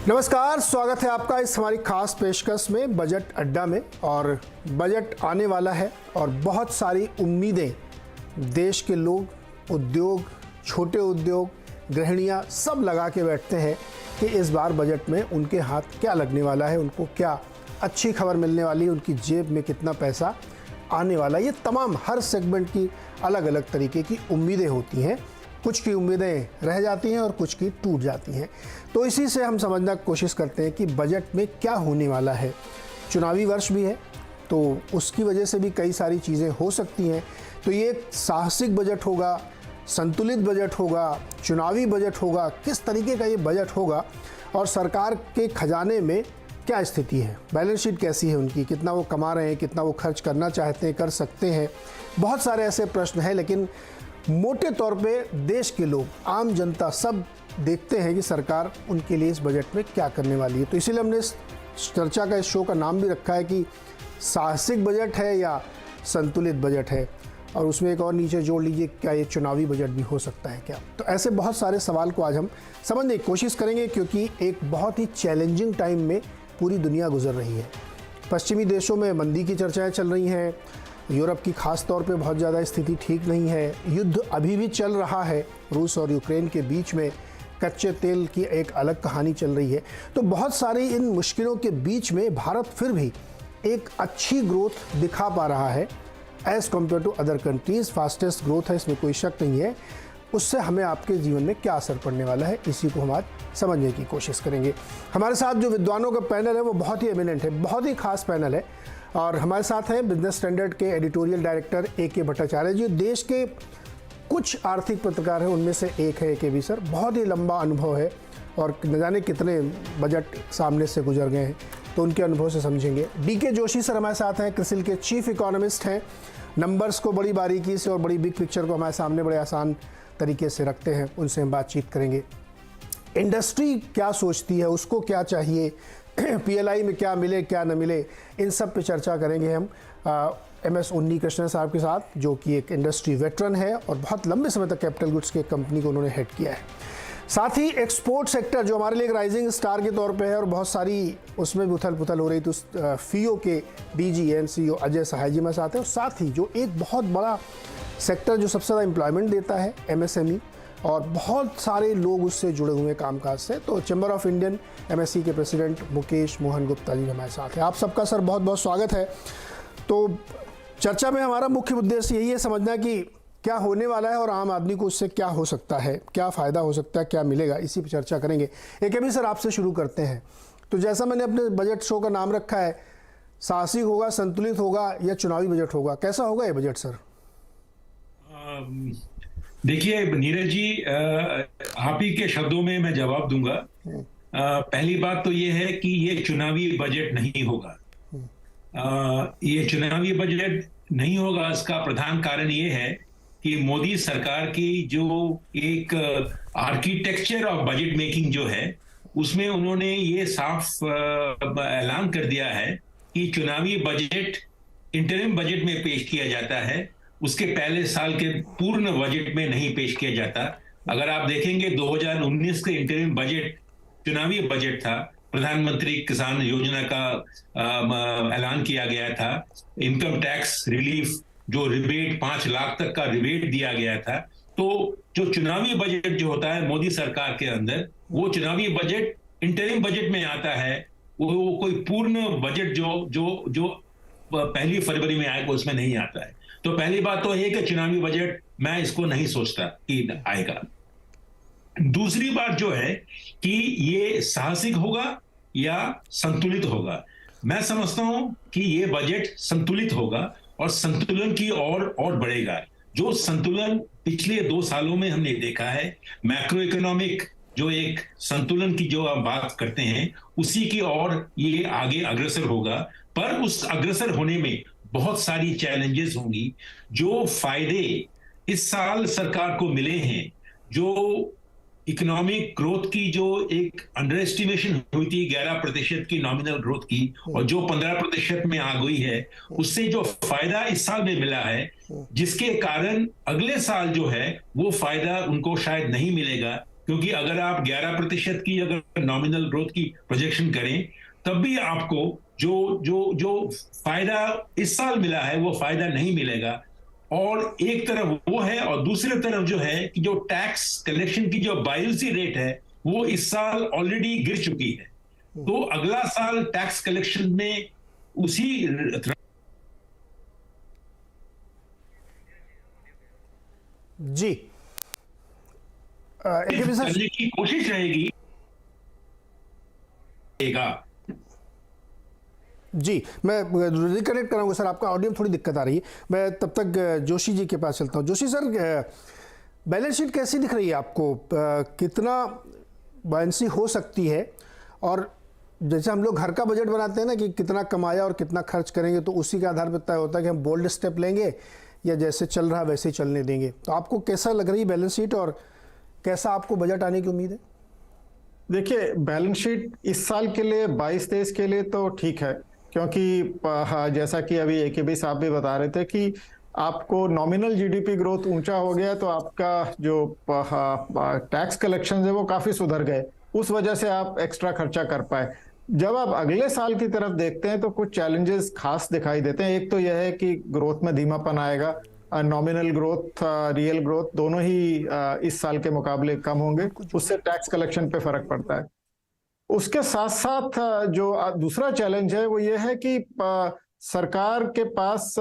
नमस्कार, स्वागत है आपका इस हमारी खास पेशकश में बजट अड्डा में। और बजट आने वाला है और बहुत सारी उम्मीदें देश के लोग, उद्योग, छोटे उद्योग, गृहिणियां सब लगा के बैठते हैं कि इस बार बजट में उनके हाथ क्या लगने वाला है, उनको क्या अच्छी खबर मिलने वाली है, उनकी जेब में कितना पैसा आने वाला है। ये तमाम हर सेगमेंट की अलग अलग तरीके की उम्मीदें होती हैं। कुछ की उम्मीदें रह जाती हैं और कुछ की टूट जाती हैं। तो इसी से हम समझने की कोशिश करते हैं कि बजट में क्या होने वाला है। चुनावी वर्ष भी है तो उसकी वजह से भी कई सारी चीज़ें हो सकती हैं। तो ये एक साहसिक बजट होगा, संतुलित बजट होगा, चुनावी बजट होगा, किस तरीके का ये बजट होगा और सरकार के खजाने में क्या स्थिति है, बैलेंस शीट कैसी है उनकी, कितना वो कमा रहे हैं, कितना वो खर्च करना चाहते हैं, कर सकते हैं। बहुत सारे ऐसे प्रश्न हैं, लेकिन मोटे तौर पे देश के लोग, आम जनता सब देखते हैं कि सरकार उनके लिए इस बजट में क्या करने वाली है। तो इसीलिए हमने इस चर्चा का, इस शो का नाम भी रखा है कि साहसिक बजट है या संतुलित बजट है। और उसमें एक और नीचे जोड़ लीजिए, क्या ये चुनावी बजट भी हो सकता है क्या। तो ऐसे बहुत सारे सवाल को आज हम समझने की कोशिश करेंगे, क्योंकि एक बहुत ही चैलेंजिंग टाइम में पूरी दुनिया गुजर रही है। पश्चिमी देशों में मंदी की चर्चाएँ चल रही हैं, यूरोप की खास तौर पे बहुत ज़्यादा स्थिति ठीक नहीं है, युद्ध अभी भी चल रहा है, रूस और यूक्रेन के बीच में कच्चे तेल की एक अलग कहानी चल रही है। तो बहुत सारी इन मुश्किलों के बीच में भारत फिर भी एक अच्छी ग्रोथ दिखा पा रहा है as compare to other countries. Fastest growth है, इसमें कोई शक नहीं है। उससे हमें आपके जीवन में क्या असर पड़ने वाला है, इसी को हम आज समझने की कोशिश करेंगे। हमारे साथ जो विद्वानों का पैनल है वो बहुत ही एमिनेंट है, बहुत ही खास पैनल है। और हमारे साथ हैं बिजनेस स्टैंडर्ड के एडिटोरियल डायरेक्टर ए.के. भट्टाचार्य जी। देश के कुछ आर्थिक पत्रकार हैं, उनमें से एक है ए.के. सर। बहुत ही लंबा अनुभव है और न जाने कितने बजट सामने से गुजर गए हैं, तो उनके अनुभव से समझेंगे। डी.के. जोशी सर हमारे साथ हैं, क्रिसिल के चीफ इकोनॉमिस्ट हैं। नंबर्स को बड़ी बारीकी से और बड़ी बिग पिक्चर को हमारे सामने बड़े आसान तरीके से रखते हैं, उनसे हम बातचीत करेंगे। इंडस्ट्री क्या सोचती है, उसको क्या चाहिए, पीएलआई में क्या मिले क्या न मिले, इन सब पे चर्चा करेंगे हम एमएस उन्नी कृष्णन साहब के साथ, जो कि एक इंडस्ट्री वेटरन है और बहुत लंबे समय तक कैपिटल गुड्स के कंपनी को उन्होंने हेड किया है। साथ ही एक्सपोर्ट सेक्टर जो हमारे लिए एक राइजिंग स्टार के तौर पे है और बहुत सारी उसमें भी उथल पुथल हो रही, तो फीओ के डीजी एंड सीईओ अजय सहाय जी हमारे साथ हैं। और साथ ही जो एक बहुत बड़ा सेक्टर जो सबसे ज़्यादा एम्प्लॉयमेंट देता है, एमएसएमई, और बहुत सारे लोग उससे जुड़े हुए हैं कामकाज से, तो चैम्बर ऑफ इंडियन एमएसई के प्रेसिडेंट मुकेश मोहन गुप्ता जी हमारे साथ हैं। आप सबका सर बहुत बहुत स्वागत है। तो चर्चा में हमारा मुख्य उद्देश्य यही है समझना कि क्या होने वाला है और आम आदमी को उससे क्या हो सकता है, क्या फ़ायदा हो सकता है, क्या मिलेगा, इसी पर चर्चा करेंगे। एक अभी सर आपसे शुरू करते हैं। तो जैसा मैंने अपने बजट शो का नाम रखा है, साहसिक होगा, संतुलित होगा या चुनावी बजट होगा, कैसा होगा ये बजट सर? देखिए नीरज जी, आप ही के शब्दों में मैं जवाब दूंगा। पहली बात तो ये है कि ये चुनावी बजट नहीं होगा। ये चुनावी बजट नहीं होगा, इसका प्रधान कारण ये है कि मोदी सरकार की जो एक आर्किटेक्चर ऑफ बजट मेकिंग जो है, उसमें उन्होंने ये साफ ऐलान कर दिया है कि चुनावी बजट इंटरिम बजट में पेश किया जाता है, उसके पहले साल के पूर्ण बजट में नहीं पेश किया जाता। अगर आप देखेंगे 2019 के इंटरिम बजट चुनावी बजट था, प्रधानमंत्री किसान योजना का ऐलान किया गया था, इनकम टैक्स रिलीफ जो रिबेट 5 लाख तक का रिबेट दिया गया था। तो जो चुनावी बजट जो होता है मोदी सरकार के अंदर, वो चुनावी बजट इंटरिम बजट में आता है। वो कोई पूर्ण बजट जो 1 फरवरी में आएगा उसमें नहीं आता है। तो पहली बात तो है कि चुनावी बजट मैं इसको नहीं सोचता कि आएगा। दूसरी बात जो है कि ये साहसिक होगा या संतुलित होगा, मैं समझता हूं कि ये बजट संतुलित होगा और संतुलन की और बढ़ेगा। जो संतुलन पिछले 2 सालों में हमने देखा है, मैक्रो इकोनॉमिक जो एक संतुलन की जो आप बात करते हैं, उसी की ओर ये आगे अग्रसर होगा। पर उस अग्रसर होने में बहुत सारी चैलेंजेस होंगी। जो फायदे इस साल सरकार को मिले हैं, जो इकोनॉमिक ग्रोथ की जो एक अंडर एस्टिमेशन हुई थी 11% की नॉमिनल ग्रोथ की, और जो 15% में आ गई है, उससे जो फायदा इस साल में मिला है, जिसके कारण अगले साल जो है वो फायदा उनको शायद नहीं मिलेगा। क्योंकि अगर आप 11% की अगर नॉमिनल ग्रोथ की प्रोजेक्शन करें, तब भी आपको जो जो जो फायदा इस साल मिला है वो फायदा नहीं मिलेगा। और एक तरफ वो है, और दूसरी तरफ जो है कि जो टैक्स कलेक्शन की जो बायोसी रेट है वो इस साल ऑलरेडी गिर चुकी है। तो अगला साल टैक्स कलेक्शन में उसी जी करने की कोशिश रहेगी। जी, मैं रिकनेक्ट कराऊंगा सर, आपका ऑडियो में थोड़ी दिक्कत आ रही है। मैं तब तक जोशी जी के पास चलता हूँ। जोशी सर, बैलेंस शीट कैसी दिख रही है आपको? कितना बायंसी हो सकती है? और जैसे हम लोग घर का बजट बनाते हैं ना कि कितना कमाया और कितना खर्च करेंगे, तो उसी के आधार पर तय होता है कि हम बोल्ड स्टेप लेंगे या जैसे चल रहा वैसे ही चलने देंगे। तो आपको कैसा लग रही है बैलेंस शीट, और कैसा आपको बजट आने की उम्मीद है? देखिए, बैलेंस शीट इस साल के लिए 22-23 के लिए तो ठीक है, क्योंकि जैसा कि अभी AKB साहब भी बता रहे थे कि आपको नॉमिनल GDP ग्रोथ ऊंचा हो गया, तो आपका जो टैक्स कलेक्शन है वो काफी सुधर गए, उस वजह से आप एक्स्ट्रा खर्चा कर पाए। जब आप अगले साल की तरफ देखते हैं तो कुछ चैलेंजेस खास दिखाई देते हैं। एक तो यह है कि ग्रोथ में धीमापन आएगा, नॉमिनल ग्रोथ रियल ग्रोथ दोनों ही इस साल के मुकाबले कम होंगे, उससे टैक्स कलेक्शन पे फर्क पड़ता है। उसके साथ साथ जो दूसरा चैलेंज है वो ये है कि सरकार के पास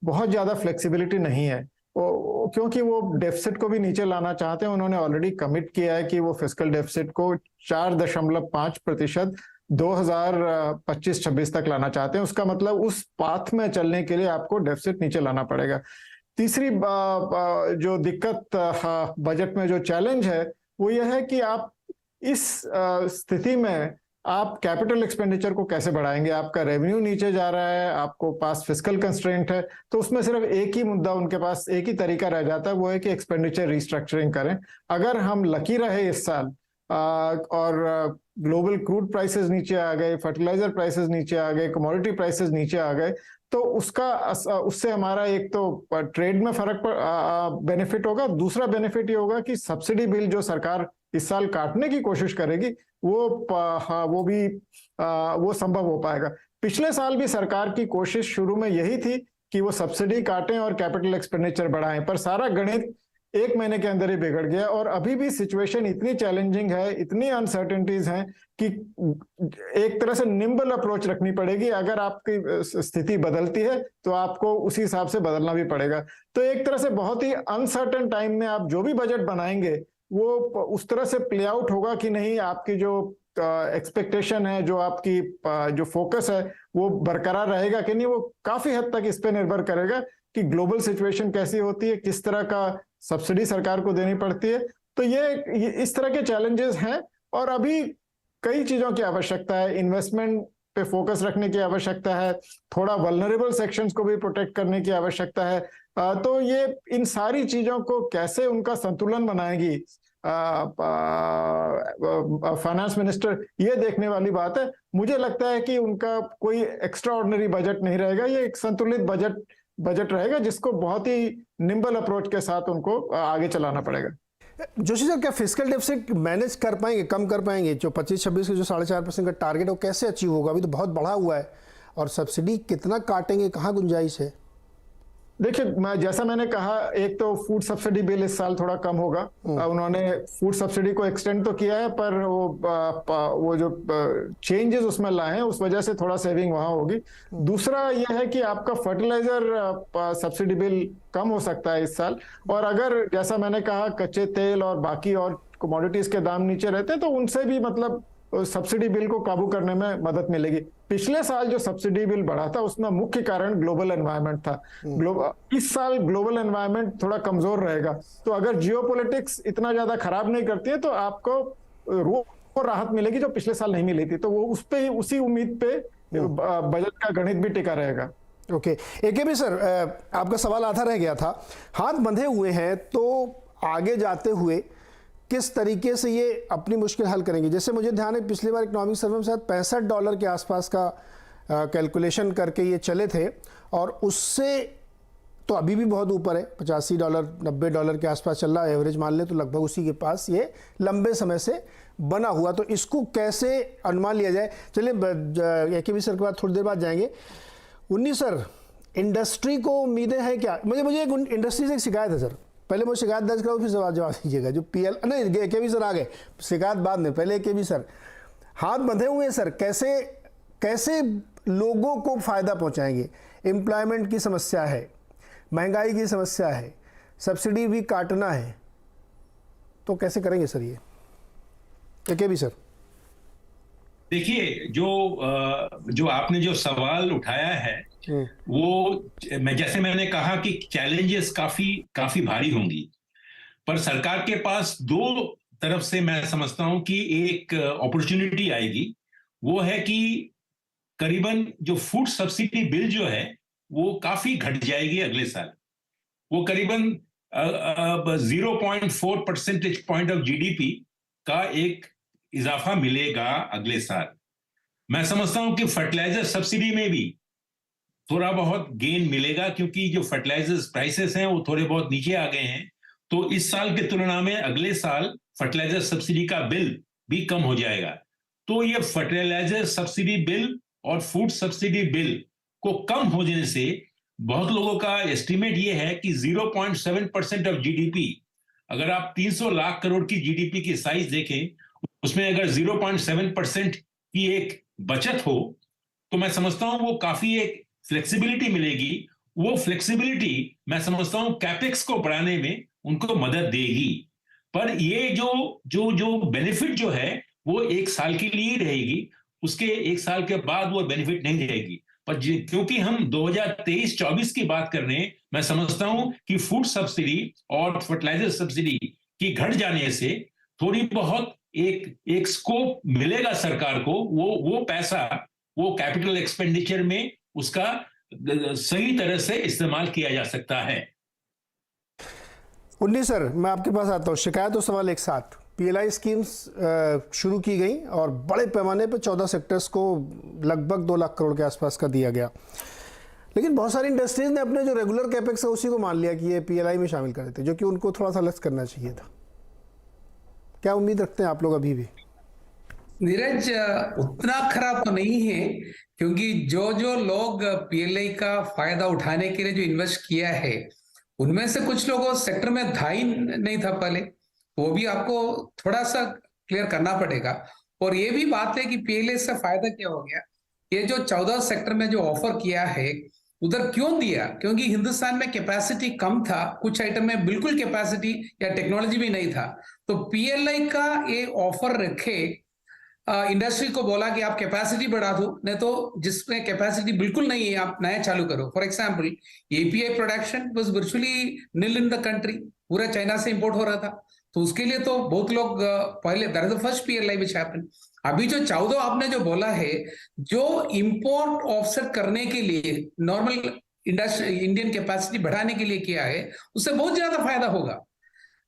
बहुत ज्यादा फ्लेक्सिबिलिटी नहीं है, क्योंकि वो डेफिसिट को भी नीचे लाना चाहते हैं। उन्होंने ऑलरेडी कमिट किया है कि वो फिस्कल डेफिसिट को 4.5% 2025-26 तक लाना चाहते हैं। उसका मतलब उस पाथ में चलने के लिए आपको डेफिसिट नीचे लाना पड़ेगा। तीसरी जो दिक्कत बजट में जो चैलेंज है वो यह है कि आप इस स्थिति में आप कैपिटल एक्सपेंडिचर को कैसे बढ़ाएंगे? आपका रेवेन्यू नीचे जा रहा है, आपको पास फिस्कल कंस्ट्रेंट है, तो उसमें सिर्फ एक ही मुद्दा, उनके पास एक ही तरीका रह जाता है, वो है कि एक्सपेंडिचर रिस्ट्रक्चरिंग करें। अगर हम लकी रहे इस साल और ग्लोबल क्रूड प्राइसेस नीचे आ गए, फर्टिलाइजर प्राइसेस नीचे आ गए, कमोडिटी प्राइसेस नीचे आ गए, तो उससे हमारा एक तो ट्रेड में फर्क बेनिफिट होगा। दूसरा बेनिफिट ये होगा कि सब्सिडी बिल जो सरकार इस साल काटने की कोशिश करेगी वो संभव हो पाएगा। पिछले साल भी सरकार की कोशिश शुरू में यही थी कि वो सब्सिडी काटें और कैपिटल एक्सपेंडिचर बढ़ाएं, पर सारा गणित 1 महीने के अंदर ही बिगड़ गया। और अभी भी सिचुएशन इतनी चैलेंजिंग है, इतनी अनसर्टेनिटीज हैं कि एक तरह से निम्बल अप्रोच रखनी पड़ेगी। अगर आपकी स्थिति बदलती है तो आपको उसी हिसाब से बदलना भी पड़ेगा। तो एक तरह से बहुत ही अनसर्टेन टाइम में आप जो भी बजट बनाएंगे वो उस तरह से प्ले आउट होगा कि नहीं, आपकी जो एक्सपेक्टेशन है, जो आपकी जो फोकस है वो बरकरार रहेगा कि नहीं, वो काफी हद तक इस पे निर्भर करेगा कि ग्लोबल सिचुएशन कैसी होती है, किस तरह का सब्सिडी सरकार को देनी पड़ती है। तो ये इस तरह के चैलेंजेस हैं, और अभी कई चीजों की आवश्यकता है। इन्वेस्टमेंट पे फोकस रखने की आवश्यकता है, थोड़ा वल्नरेबल सेक्शंस को भी प्रोटेक्ट करने की आवश्यकता है। तो ये इन सारी चीजों को कैसे उनका संतुलन बनाएगी फाइनेंस मिनिस्टर, ये देखने वाली बात है। मुझे लगता है कि उनका कोई एक्स्ट्रा ऑर्डिनरी बजट नहीं रहेगा, ये एक संतुलित बजट रहेगा जिसको बहुत ही निम्बल अप्रोच के साथ उनको आगे चलाना पड़ेगा। जोशी सर, क्या फिस्कल डेफिसिट मैनेज कर पाएंगे, कम कर पाएंगे? जो 25-26 के जो 4.5% का टारगेट है वो कैसे अचीव होगा? अभी तो बहुत बढ़ा हुआ है, और सब्सिडी कितना काटेंगे, कहाँ गुंजाइश है? देखिए, जैसा मैंने कहा, एक तो फूड सब्सिडी बिल इस साल थोड़ा कम होगा। उन्होंने फूड सब्सिडी को एक्सटेंड तो किया है, पर वो जो चेंजेस उसमें लाए हैं उस वजह से थोड़ा सेविंग वहां होगी। दूसरा यह है कि आपका फर्टिलाइजर सब्सिडी बिल कम हो सकता है इस साल, और अगर जैसा मैंने कहा कच्चे तेल और बाकी और कमोडिटीज के दाम नीचे रहते हैं तो उनसे भी मतलब सब्सिडी बिल को काबू करने में मदद मिलेगी। पिछले साल जो सब्सिडी बिल बढ़ा था उसमें मुख्य कारण ग्लोबल एनवायरनमेंट था। इस साल ग्लोबल एनवायरनमेंट थोड़ा कमजोर रहेगा, तो अगर जियोपॉलिटिक्स इतना ज्यादा खराब नहीं करती है तो आपको राहत मिलेगी जो पिछले साल नहीं मिली थी। तो वो उसी उम्मीद पे बजट का गणित भी टिका रहेगा। ओके, AKB सर, आपका सवाल आधा रह गया था। हाथ बंधे हुए हैं, तो आगे जाते हुए किस तरीके से ये अपनी मुश्किल हल करेंगे? जैसे मुझे ध्यान है पिछली बार इकोनॉमिक सर्वे में शायद $65 के आसपास का कैलकुलेशन करके ये चले थे, और उससे तो अभी भी बहुत ऊपर है, $85 $90 के आसपास चल रहा है, एवरेज मान ले तो लगभग उसी के पास ये लंबे समय से बना हुआ। तो इसको कैसे अनुमान लिया जाए? चलिए AKB सर के बाद थोड़ी देर बाद जाएंगे। उन्नी सर, इंडस्ट्री को उम्मीदें हैं क्या? मुझे एक इंडस्ट्री से एक शिकायत है सर, पहले मैं शिकायत दर्ज कराऊँ फिर जवाब दीजिएगा। जो PL नहीं, AKB सर आ गए, शिकायत बाद में, पहले AKB सर। हाथ बंधे हुए हैं सर, कैसे लोगों को फायदा पहुंचाएंगे? एम्प्लॉयमेंट की समस्या है, महंगाई की समस्या है, सब्सिडी भी काटना है, तो कैसे करेंगे सर ये? AKB sir. देखिए, जो आपने जो सवाल उठाया है वो, जैसे मैंने कहा कि चैलेंजेस काफी भारी होंगी, पर सरकार के पास दो तरफ से मैं समझता हूं कि एक अपॉर्चुनिटी आएगी। वो है कि करीबन जो फूड सब्सिडी बिल जो है वो काफी घट जाएगी अगले साल। वो करीबन 0.4 परसेंटेज पॉइंट ऑफ GDP का एक इजाफा मिलेगा अगले साल। मैं समझता हूं कि फर्टिलाइजर सब्सिडी में भी थोड़ा बहुत गेन मिलेगा, क्योंकि जो फर्टिलाइजर्स प्राइसेस हैं वो थोड़े बहुत नीचे आ गए हैं। तो इस साल की तुलना में अगले साल फर्टिलाइजर सब्सिडी का बिल भी कम हो जाएगा। तो ये फर्टिलाइजर सब्सिडी बिल और फूड सब्सिडी बिल को कम हो जाने से बहुत लोगों का एस्टिमेट ये है कि 0.7% ऑफ GDP, अगर आप 300 लाख करोड़ की GDP की साइज देखें, उसमें अगर 0.7% की एक बचत हो तो मैं समझता हूं वो काफी एक फ्लेक्सिबिलिटी मिलेगी। वो फ्लेक्सिबिलिटी मैं समझता हूं कैपेक्स को बढ़ाने में उनको मदद देगी। पर ये जो बेनिफिट जो है वो एक साल के लिए ही रहेगी, उसके एक साल के बाद वो बेनिफिट नहीं रहेगी। पर क्योंकि हम 2023-24 की बात कर रहे हैं, मैं समझता हूं कि फूड सब्सिडी और फर्टिलाइजर सब्सिडी की घट जाने से थोड़ी बहुत एक स्कोप मिलेगा सरकार को। वो पैसा वो कैपिटल एक्सपेंडिचर में उसका सही तरह से इस्तेमाल किया जा सकता है। उन्नी सर, मैं आपके पास आता हूँ। शिकायत और सवाल एक साथ। PLI स्कीम्स शुरू की गई और बड़े पैमाने पर 14 सेक्टर्स को लगभग 2 लाख करोड़ के आसपास का दिया गया, लेकिन बहुत सारी इंडस्ट्रीज ने अपने जो रेगुलर कैपेक्स है उसी को मान लिया कि ये PLI में शामिल कर देते, जो कि उनको थोड़ा सा अलग करना चाहिए था। क्या उम्मीद रखते हैं आप लोग अभी भी? नीरज, उतना खराब तो नहीं है, क्योंकि जो लोग PLI का फायदा उठाने के लिए जो इन्वेस्ट किया है उनमें से कुछ लोगों सेक्टर में था ही नहीं था पहले, वो भी आपको थोड़ा सा क्लियर करना पड़ेगा। और ये भी बात है कि PLI से फायदा क्या हो गया, ये जो 14 सेक्टर में जो ऑफर किया है उधर क्यों दिया? क्योंकि हिंदुस्तान में कैपेसिटी कम था, कुछ आइटम में बिल्कुल कैपेसिटी या टेक्नोलॉजी भी नहीं था। तो PLI का ये ऑफर रखे, इंडस्ट्री को बोला कि आप कैपेसिटी बढ़ा दो, नहीं तो जिसमें कैपेसिटी बिल्कुल नहीं है आप नया चालू करो। For example, API production was virtually nil in the country, पूरा चाइना से इंपोर्ट हो रहा था, तो उसके लिए तो बहुत लोग पहले, that is the first PLI which happened. अभी जो 14 आपने जो बोला है, जो इंपोर्ट ऑफसेट करने के लिए नॉर्मल इंडियन कैपेसिटी बढ़ाने के लिए किया है, उससे बहुत ज्यादा फायदा होगा।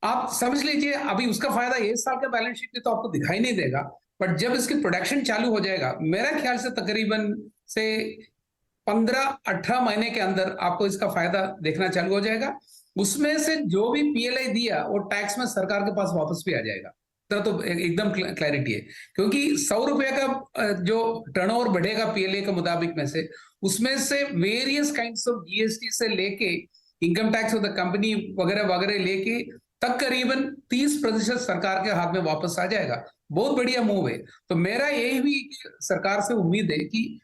आप समझ लीजिए, अभी उसका फायदा इस साल के बैलेंस शीट में तो आपको दिखाई नहीं देगा, बट जब इसकी प्रोडक्शन चालू हो जाएगा, मेरा ख्याल से तकरीबन से 15-18 महीने के अंदर आपको इसका फायदा देखना चालू हो जाएगा। उसमें से जो भी PLI दिया वो टैक्स में सरकार के पास वापस भी आ जाएगा। तो एकदम क्लैरिटी है, क्योंकि 100 रुपए का जो टर्नओवर बढ़ेगा PLI के मुताबिक में से, उसमें से वेरियस काइंड्स ऑफ GST से लेके income tax of the company वगैरह वगैरह लेके तक करीबन 30% सरकार के हाथ में वापस आ जाएगा। बहुत बढ़िया मूव है। तो मेरा यही भी सरकार से उम्मीद है कि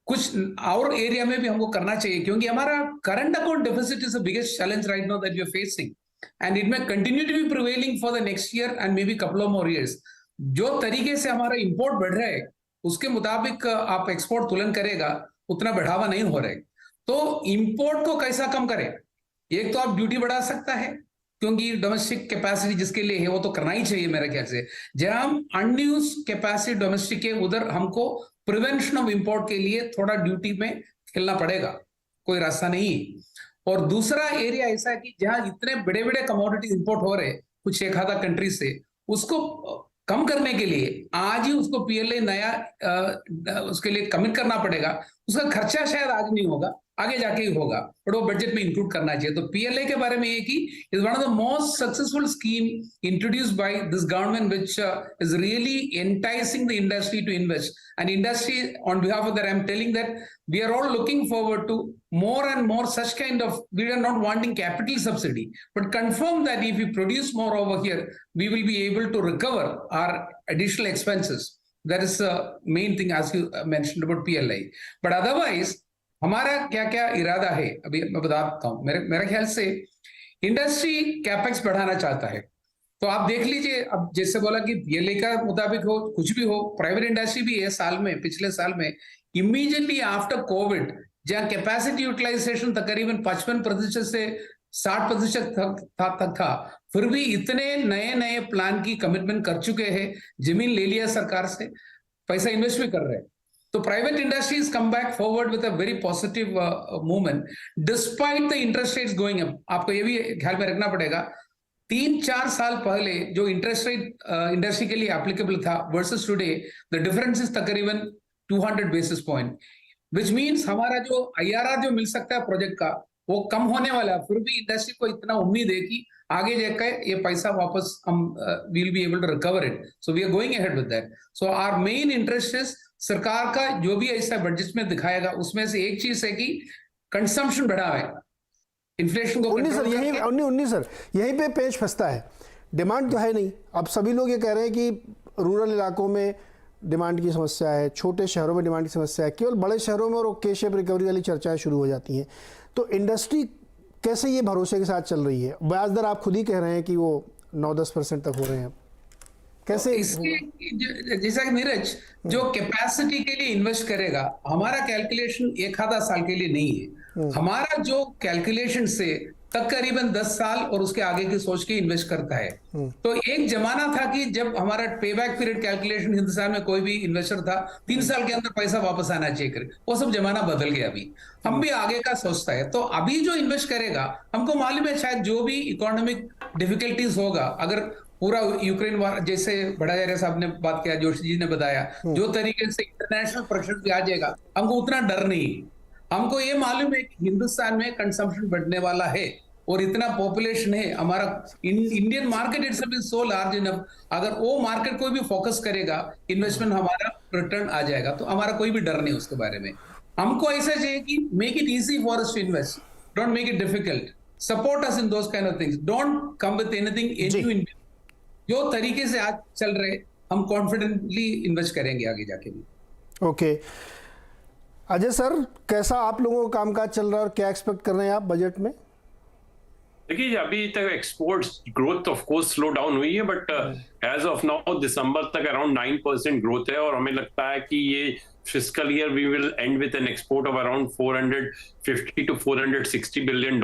कुछ और एरिया में भी हमको करना चाहिए, क्योंकि हमारा current account deficit is the biggest challenge right now that we are facing, and it may continue to be prevailing for the next year and may be couple of more years. जो तरीके से हमारा import बढ़ रहा है उसके मुताबिक आप एक्सपोर्ट तुलन करेगा, उतना बढ़ावा नहीं हो रहा है। तो इंपोर्ट को कैसा कम करें? एक तो आप ड्यूटी बढ़ा सकता है, क्योंकि डोमेस्टिक कैपेसिटी जिसके लिए है वो तो करना ही चाहिए मेरे ख्याल से। जहां हम अनयूज कैपेसिटी डोमेस्टिक है, उधर हमको प्रिवेंशन ऑफ इंपोर्ट के लिए थोड़ा ड्यूटी में खेलना पड़ेगा, कोई रास्ता नहीं। और दूसरा एरिया ऐसा है कि जहां इतने बड़े बड़े कमोडिटी इंपोर्ट हो रहे कुछ एक आधा कंट्री से, उसको कम करने के लिए आज ही उसको PLI नया उसके लिए कमिट करना पड़ेगा। उसका खर्चा शायद आज नहीं होगा, आगे जाके ही होगा, बट वो बजट में इंक्लूड करना चाहिए। तो पीएलआई के बारे में ये कि is one of the most successful scheme introduced by this government which is really enticing the industry to invest, and industry on behalf of that I am telling that we are all looking forward to more and more such kind of, we are not wanting capital subsidy, but confirm that if we produce more over here, we will be able to recover our additional expenses. That is the main thing as you mentioned about PLI. But otherwise, हमारा क्या क्या इरादा है अभी मैं बताता हूँ। मेरे ख्याल से इंडस्ट्री कैपेक्स बढ़ाना चाहता है, तो आप देख लीजिए, अब जैसे बोला कि पीएलआई का मुताबिक हो, कुछ भी हो, प्राइवेट इंडस्ट्री भी है साल में, पिछले साल में इमीडिएटली आफ्टर कोविड, जहां कैपेसिटी यूटिलाइजेशन तकरीबन 55% से 60% तक था, फिर भी इतने नए नए प्लान की कमिटमेंट कर चुके हैं, जमीन ले लिया सरकार से, पैसा इन्वेस्ट भी कर रहे हैं। तो private industries come back forward with a very positive movement despite the interest rates going up. आपको ये भी ख्याल में रखना पड़ेगा, 3-4 साल पहले जो इंटरेस्ट रेट इंडस्ट्री के लिए एप्लीकेबल था versus today, the difference is तकरीबन 200 बेसिस पॉइंट, विच मीन्स हमारा जो IRR जो मिल सकता है प्रोजेक्ट का वो कम होने वाला है। फिर भी इंडस्ट्री को इतना उम्मीद है कि आगे जाकर ये पैसा वापस हम will be able to recover it, so we are going ahead with that. So our main interest is सरकार का जो भी ऐसा बजट में दिखाएगा उसमें से एक चीज है कि कंजम्पशन बढ़ावे, इन्फ्लेशन को उन्नी सर यहीं पे पेच फंसता है। डिमांड तो है नहीं, अब सभी लोग ये कह रहे हैं कि रूरल इलाकों में डिमांड की समस्या है, छोटे शहरों में डिमांड की समस्या है, केवल बड़े शहरों में और के शेप रिकवरी वाली चर्चाएं शुरू हो जाती हैं। तो इंडस्ट्री कैसे ये भरोसे के साथ चल रही है? ब्याज दर आप खुद ही कह रहे हैं कि वो 9-10% तक हो रहे हैं, कैसे? इसके जैसा कि नीरज जो कैपेसिटी के लिए इन्वेस्ट करेगा, हमारा कैलकुलेशन एक आधा साल के लिए नहीं है, हमारा जो कैलकुलेशन से तकरीबन 10 साल और उसके आगे की सोच के इन्वेस्ट करता है। तो एक जमाना था कि जब हमारा पेबैक पीरियड कैलकुलेशन हिंदुस्तान में कोई भी इन्वेस्टर था 3 साल के अंदर पैसा वापस आना चाहिए करे, वो सब जमाना बदल गया। अभी हम भी आगे का सोचता है, तो अभी जो इन्वेस्ट करेगा हमको मालूम है शायद जो भी इकोनॉमिक डिफिकल्टीज होगा, अगर पूरा यूक्रेन वार जैसे भट्टाचार्य साहब ने बात किया, जोशी जी ने बताया, जो तरीके से इंटरनेशनल प्रेशर भी आ जाएगा, हमको उतना डर नहीं। हमको ये मालूम है कि हिंदुस्तान में कंजम्पशन बढ़ने वाला है और इतना पॉपुलेशन है, हमारा Indian market itself is so large enough, अगर वो मार्केट कोई भी फोकस करेगा इन्वेस्टमेंट हमारा रिटर्न आ जाएगा, तो हमारा कोई भी डर नहीं उसके बारे में। हमको ऐसा चाहिए कि make it easy for us to invest, don't make it difficult, support us in those kind of things, don't come with anything जो तरीके से आज चल रहे हम कॉन्फिडेंटली इन्वेस्ट करेंगे आगे जाके भी। ओके अजय सर, कैसा आप लोगों का कामकाज चल रहा है और क्या एक्सपेक्ट कर रहे हैं आप बजट में? देखिए, अभी तक exports growth of course slow down हुई है, बट एज ऑफ नाउ दिसंबर तक अराउंड 9% ग्रोथ है, और हमें लगता है कि ये fiscal year we will end with an export of around $450 to $460 billion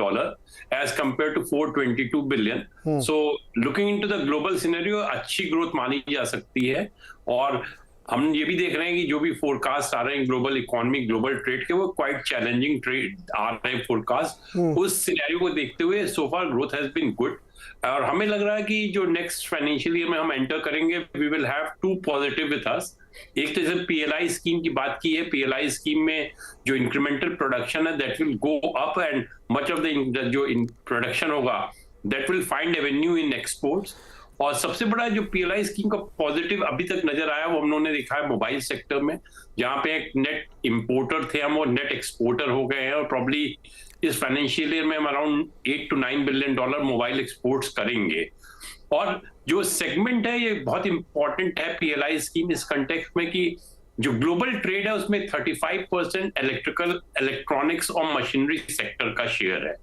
as compared to $422 billion. So looking into the global scenario, अच्छी ग्रोथ मानी जा सकती है। और हम ये भी देख रहे हैं कि जो भी फोरकास्ट आ रहे हैं ग्लोबल इकोनॉमी, ग्लोबल ट्रेड के, वो क्वाइट चैलेंजिंग ट्रेड आ रहे हैं फोरकास्ट। उस सिनेरियो को देखते हुए सो फार ग्रोथ हैज बीन गुड, और हमें लग रहा है कि जो नेक्स्ट फाइनेंशियल ईयर में हम एंटर करेंगे, we will have 2 positive with us. एक तो जैसे पीएलआई स्कीम की बात की है, पीएलआई स्कीम में जो इंक्रीमेंटल प्रोडक्शन है that will go up, and much of the जो प्रोडक्शन होगा that will find Avenue in exports. और सबसे बड़ा जो पीएलआई स्कीम का पॉजिटिव अभी तक नजर आया वो हमने देखा है मोबाइल सेक्टर में, जहां पे एक नेट इंपोर्टर थे हम, वो नेट एक्सपोर्टर हो गए हैं, और प्रॉब्ली इस फाइनेंशियल ईयर में हम around $8 to $9 billion mobile exports करेंगे। और जो सेगमेंट है ये बहुत इंपॉर्टेंट है पीएलआई स्कीम इस कंटेक्स्ट में, कि जो ग्लोबल ट्रेड है उसमें 35% इलेक्ट्रॉनिक्स और मशीनरी सेक्टर का शेयर है।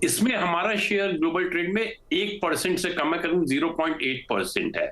इसमें हमारा शेयर ग्लोबल ट्रेड में 1% से कम है, करीब 0.8% है।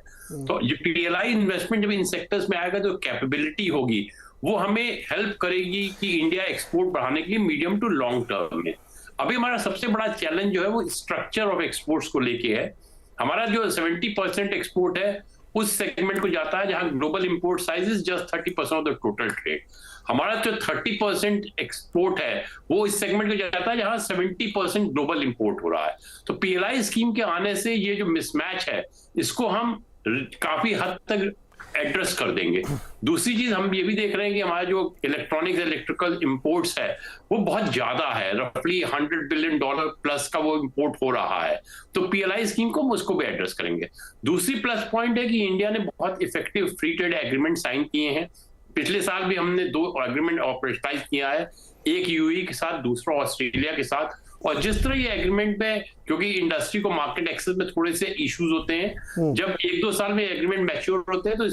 तो जो पीएलआई इन्वेस्टमेंट जब इन सेक्टर्स में आएगा, जो कैपेबिलिटी होगी वो हमें हेल्प करेगी कि इंडिया एक्सपोर्ट बढ़ाने के लिए मीडियम टू लॉन्ग टर्म में। अभी हमारा सबसे बड़ा चैलेंज जो है वो स्ट्रक्चर ऑफ एक्सपोर्ट्स को लेके है। हमारा जो 70% एक्सपोर्ट है उस सेगमेंट को जाता है जहां global import size is just 30% of the total trade. हमारा जो 30% एक्सपोर्ट है वो इस सेगमेंट को जाता है जहां 70% ग्लोबल इंपोर्ट हो रहा है। तो पीएलआई स्कीम के आने से ये जो मिसमैच है इसको हम काफी हद तक एड्रेस कर देंगे। दूसरी चीज हम ये भी देख रहे हैं कि हमारा जो इलेक्ट्रॉनिक्स इलेक्ट्रिकल इंपोर्ट्स है वो बहुत ज्यादा है, रफली $100 बिलियन प्लस का वो इंपोर्ट हो रहा है, तो पीएलआई स्कीम को हम उसको भी एड्रेस करेंगे। दूसरी प्लस पॉइंट है कि इंडिया ने बहुत effective free trade agreement sign किए हैं। पिछले साल भी हमने 2 एग्रीमेंट ऑपरेशनलाइज किया है, एक यूएई के साथ, दूसरा ऑस्ट्रेलिया के साथ। और जिस तरह ये एग्रीमेंट में, क्योंकि इंडस्ट्री को मार्केट एक्सेस में थोड़े से इश्यूज होते हैं, जब 1-2 साल में एग्रीमेंट मैच्योर होते हैं तो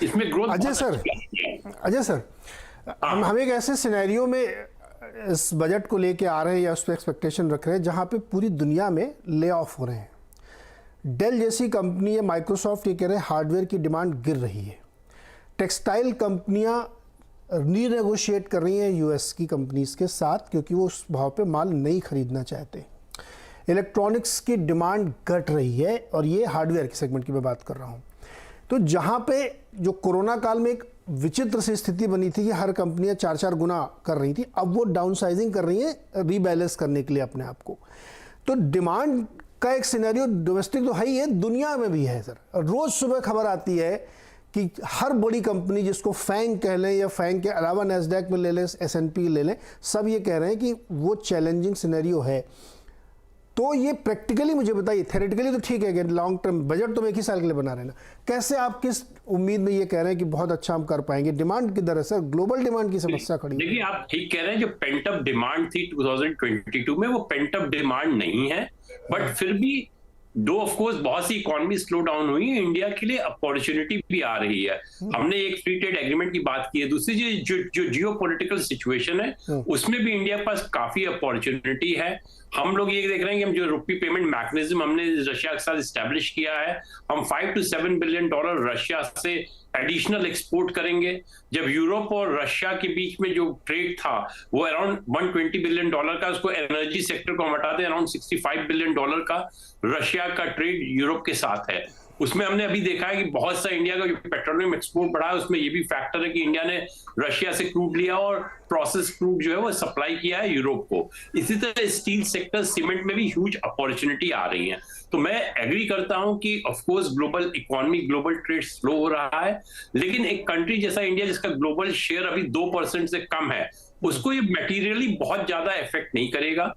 इसमें ग्रोथ। अजय सर, हम एक ऐसे सिनेरियो में इस बजट को लेके आ रहे हैं या उस पर एक्सपेक्टेशन रख रहे हैं जहां पे पूरी दुनिया में ले ऑफ हो रहे हैं। डेल जैसी कंपनी है, माइक्रोसॉफ्ट ये कह रहे हैं हार्डवेयर की डिमांड गिर रही है। टेक्सटाइल कंपनियां रीनेगोशिएट कर रही हैं यूएस की कंपनीज के साथ क्योंकि वो उस भाव पे माल नहीं खरीदना चाहते। इलेक्ट्रॉनिक्स की डिमांड घट रही है और ये हार्डवेयर के सेगमेंट की मैं बात कर रहा हूँ। तो जहाँ पे जो कोरोना काल में एक विचित्र सी स्थिति बनी थी कि हर कंपनियां 4-4 गुना कर रही थी, अब वो डाउनसाइजिंग कर रही हैं रीबैलेंस करने के लिए अपने आप को। तो डिमांड का एक सिनेरियो डोमेस्टिक तो है ही है, दुनिया में भी है सर। रोज़ सुबह खबर आती है कि हर बड़ी कंपनी, जिसको फैंग कह लें या फैंग के अलावा नैस्डैक में ले लें, S&P ले लें, सब ये कह रहे हैं कि वो चैलेंजिंग सिनेरियो है। तो ये प्रैक्टिकली मुझे बताइए, थेरेटिकली तो ठीक है कि लॉन्ग टर्म बजट तो हम 1 ही साल के लिए बना रहे हैं ना, कैसे आप किस उम्मीद में ये कह रहे हैं कि बहुत अच्छा हम कर पाएंगे? डिमांड किधर है सर? ग्लोबल डिमांड की समस्या खड़ी है। देखिए, आप ठीक कह रहे हैं, जो पेंटअप डिमांड थी 2022 में, वो पेंटअप डिमांड नहीं है, बट फिर भी दो ऑफ कोर्स बहुत सी इकोनॉमी स्लो डाउन हुई है, इंडिया के लिए अपॉर्चुनिटी भी आ रही है। हमने एक फ्री ट्रेड एग्रीमेंट की बात की है। दूसरी जो जियोपॉलिटिकल सिचुएशन है उसमें भी इंडिया के पास काफी अपॉर्चुनिटी है। हम लोग ये देख रहे हैं कि हम जो रुपी पेमेंट मैकेनिज्म हमने रशिया के साथ इस्टेब्लिश किया है, हम $5 to $7 बिलियन रशिया से एडिशनल एक्सपोर्ट करेंगे। जब यूरोप और रशिया के बीच में जो ट्रेड था वो अराउंड $120 बिलियन का, उसको एनर्जी सेक्टर को हम हटा दें, अराउंड $65 बिलियन का रशिया का ट्रेड यूरोप के साथ है। उसमें हमने अभी देखा है कि बहुत सा इंडिया का जो पेट्रोलियम एक्सपोर्ट बढ़ा है, उसमें ये भी फैक्टर है कि इंडिया ने रशिया से क्रूड लिया और प्रोसेस क्रूड जो है वो सप्लाई किया है यूरोप को। इसी तरह स्टील सेक्टर, सीमेंट में भी ह्यूज अपॉर्चुनिटी आ रही है। तो मैं एग्री करता हूं कि of course global economy, global trade slow हो रहा है, लेकिन एक कंट्री जैसा इंडिया जिसका ग्लोबल शेयर अभी 2% से कम है, उसको ये मटीरियली बहुत ज्यादा इफेक्ट नहीं करेगा।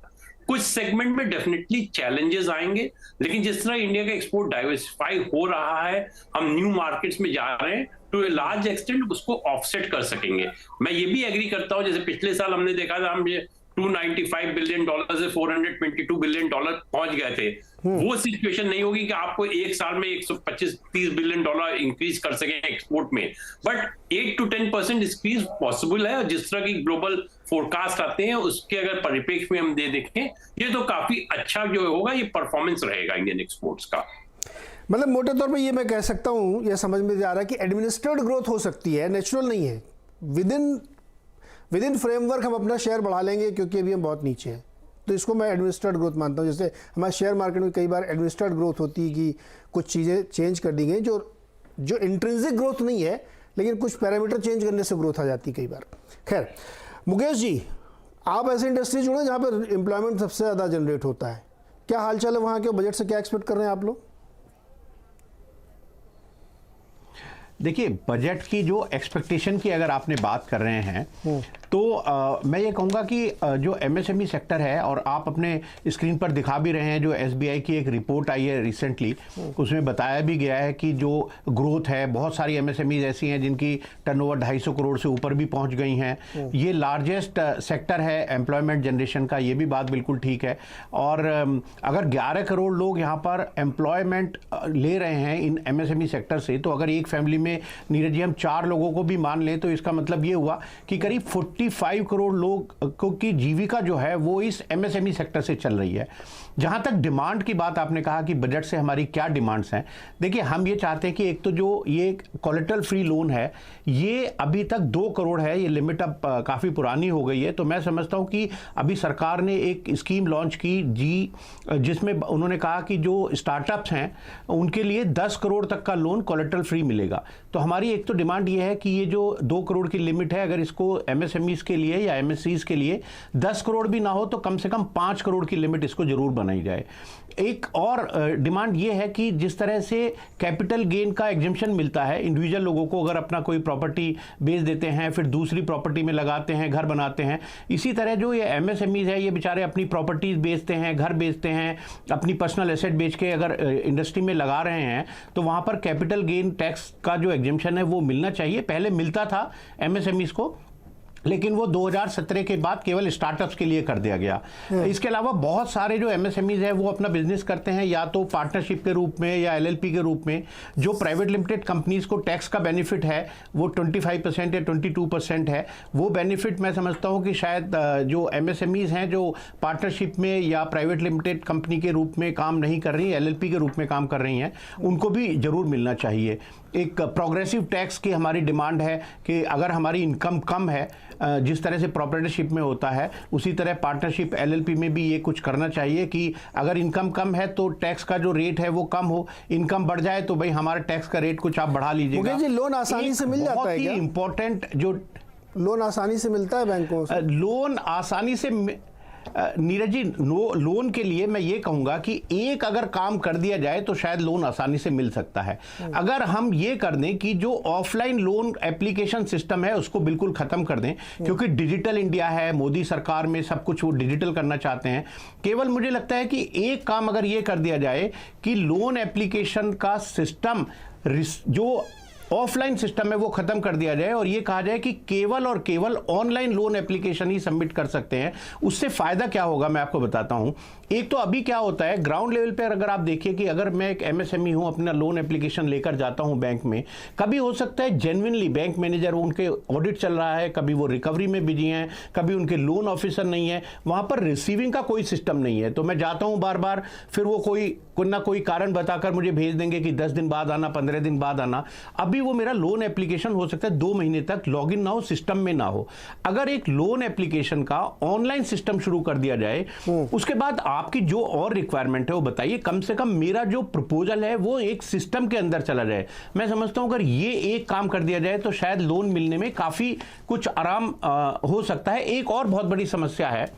कुछ सेगमेंट में डेफिनेटली चैलेंजेस आएंगे, लेकिन जिस तरह इंडिया का एक्सपोर्ट डाइवर्सिफाई हो रहा है, हम न्यू मार्केट्स में जा रहे हैं, टू ए लार्ज एक्सटेंट उसको ऑफसेट कर सकेंगे। मैं ये भी एग्री करता हूं, जैसे पिछले साल हमने देखा था, हम ये $295 बिलियन से $422 बिलियन पहुंच गए थे। वो सिचुएशन नहीं होगी कि आपको एक साल में 125-30 बिलियन इंक्रीज कर सके एक्सपोर्ट में, बट 8 to 10% इंक्रीज पॉसिबल है। और जिस तरह की ग्लोबल फोरकास्ट आते हैं उसके अगर परिप्रेक्ष्य में हम देखें, ये तो काफी अच्छा जो होगा, ये परफॉर्मेंस रहेगा इंडियन एक्सपोर्ट्स का। मतलब मोटे तौर पे ये मैं कह सकता हूँ, ये समझ में आ रहा है कि एडमिनिस्ट्रेड ग्रोथ हो सकती है, नेचुरल नहीं है। विद इन फ्रेमवर्क हम अपना शेयर बढ़ा लेंगे क्योंकि अभी हम बहुत नीचे हैं, तो इसको मैं एडमिनिस्ट्रेड ग्रोथ मानता हूँ। जैसे हमारे शेयर मार्केट में कई बार एडमिनिस्ट्रेड ग्रोथ होती है कि कुछ चीज़ें चेंज कर दी गई जो इंट्रिंसिक ग्रोथ नहीं है, लेकिन कुछ पैरामीटर चेंज करने से ग्रोथ आ जाती है कई बार। खैर, मुकेश जी, आप ऐसे इंडस्ट्री जुड़े जहाँ पर एम्प्लॉयमेंट सबसे ज़्यादा जनरेट होता है, क्या हालचाल है वहाँ के? बजट से क्या एक्सपेक्ट कर रहे हैं आप लोग? देखिए, बजट की जो एक्सपेक्टेशन की अगर आपने बात कर रहे हैं तो मैं ये कहूँगा कि जो एमएसएमई सेक्टर है, और आप अपने स्क्रीन पर दिखा भी रहे हैं, जो एसबीआई की एक रिपोर्ट आई है रिसेंटली, उसमें बताया भी गया है कि जो ग्रोथ है, बहुत सारी एमएसएमईज ऐसी हैं जिनकी टर्नओवर 250 करोड़ से ऊपर भी पहुंच गई हैं। ये लार्जेस्ट सेक्टर है एम्प्लॉयमेंट जनरेशन का, ये भी बात बिल्कुल ठीक है। और अगर 11 करोड़ लोग यहाँ पर एम्प्लॉयमेंट ले रहे हैं इन एमएसएमई सेक्टर से, तो अगर एक फैमिली में नीरज जी हम 4 लोगों को भी मान लें तो इसका मतलब ये हुआ कि करीब 45 करोड़ लोग की जीविका जो है वो इस एमएसएमई सेक्टर से चल रही है। जहां तक डिमांड की बात आपने कहा कि बजट से हमारी क्या डिमांड्स हैं, देखिए हम ये चाहते हैं कि एक तो जो ये कोलेटरल फ्री लोन है, ये अभी तक 2 करोड़ है, ये लिमिट अब काफ़ी पुरानी हो गई है। तो मैं समझता हूं कि अभी सरकार ने एक स्कीम लॉन्च की जिसमें उन्होंने कहा कि जो स्टार्टअप्स हैं उनके लिए 10 करोड़ तक का लोन कोलेटरल फ्री मिलेगा। तो हमारी एक तो डिमांड ये है कि ये जो 2 करोड़ की लिमिट है, अगर इसको एमएसएमईज के लिए या एमएससीज के लिए 10 करोड़ भी ना हो तो कम से कम 5 करोड़ की लिमिट इसको जरूर बनाई जाए। एक और डिमांड ये है कि जिस तरह से कैपिटल गेन का एग्जेम्पशन मिलता है इंडिविजुअल लोगों को, अगर अपना कोई प्रॉपर्टी बेच देते हैं फिर दूसरी प्रॉपर्टी में लगाते हैं, घर बनाते हैं, इसी तरह जो ये एमएसएमईज है ये बेचारे अपनी प्रॉपर्टीज बेचते हैं, घर बेचते हैं, अपनी पर्सनल एसेट बेच के अगर इंडस्ट्री में लगा रहे हैं तो वहाँ पर कैपिटल गेन टैक्स का जो एग्जेम्पशन है वो मिलना चाहिए। पहले मिलता था एमएसएमईज को, लेकिन वो 2017 के बाद केवल स्टार्टअप्स के लिए कर दिया गया। इसके अलावा बहुत सारे जो एमएसएमईज हैं वो अपना बिजनेस करते हैं या तो पार्टनरशिप के रूप में या एलएलपी के रूप में। जो प्राइवेट लिमिटेड कंपनीज को टैक्स का बेनिफिट है वो 25% या 22% है। वो बेनिफिट मैं समझता हूँ कि शायद जो एमएसएमईज हैं जो पार्टनरशिप में या प्राइवेट लिमिटेड कंपनी के रूप में काम नहीं कर रही, एलएलपी के रूप में काम कर रही हैं, उनको भी जरूर मिलना चाहिए। एक प्रोग्रेसिव टैक्स की हमारी डिमांड है कि अगर हमारी इनकम कम है, जिस तरह से प्रॉपर्टरशिप में होता है उसी तरह पार्टनरशिप एलएलपी में भी ये कुछ करना चाहिए कि अगर इनकम कम है तो टैक्स का जो रेट है वो कम हो, इनकम बढ़ जाए तो भाई हमारा टैक्स का रेट कुछ आप बढ़ा लीजिएगा। जी, लोन आसानी से मिल जाता है क्या? इंपॉर्टेंट जो लोन आसानी से मिलता है बैंकों से? लोन आसानी से नीरज जी, लोन के लिए मैं ये कहूंगा कि एक अगर काम कर दिया जाए तो शायद लोन आसानी से मिल सकता है। अगर हम ये कर दें कि जो ऑफलाइन लोन एप्लीकेशन सिस्टम है उसको बिल्कुल खत्म कर दें, क्योंकि डिजिटल इंडिया है, मोदी सरकार में सब कुछ वो डिजिटल करना चाहते हैं। केवल मुझे लगता है कि एक काम अगर ये कर दिया जाए कि लोन एप्लीकेशन का सिस्टम जो ऑफलाइन सिस्टम है वो खत्म कर दिया जाए और ये कहा जाए कि केवल और केवल ऑनलाइन लोन एप्लीकेशन ही सबमिट कर सकते हैं। उससे फायदा क्या होगा मैं आपको बताता हूं। एक तो अभी क्या होता है ग्राउंड लेवल पे, अगर आप देखिए कि अगर मैं एक एमएसएमई हूं, अपना लोन एप्लीकेशन लेकर जाता हूं बैंक में, कभी हो सकता है जेन्युइनली बैंक मैनेजर उनके ऑडिट चल रहा है, कभी वो रिकवरी में बिजी हैं, कभी उनके लोन ऑफिसर नहीं है, वहां पर रिसीविंग का कोई सिस्टम नहीं है। तो मैं जाता हूं बार बार, फिर वो कोई ना कोई कारण बताकर मुझे भेज देंगे कि 10 दिन बाद आना, 15 दिन बाद आना। अभी वो मेरा लोन एप्लीकेशन हो सकता है 2 महीने तक लॉगिन ना हो, सिस्टम में ना हो। अगर एक लोन एप्लीकेशन का ऑनलाइन सिस्टम शुरू कर दिया जाए, उसके बाद आपकी जो और रिक्वायरमेंट है वो बताइए, कम से कम मेरा जो प्रपोजल है वो एक सिस्टम के अंदर चला जाए। मैं समझता हूं अगर ये एक काम कर दिया जाए तो शायद लोन मिलने में काफी कुछ आराम हो सकता है। एक और बहुत बड़ी समस्या है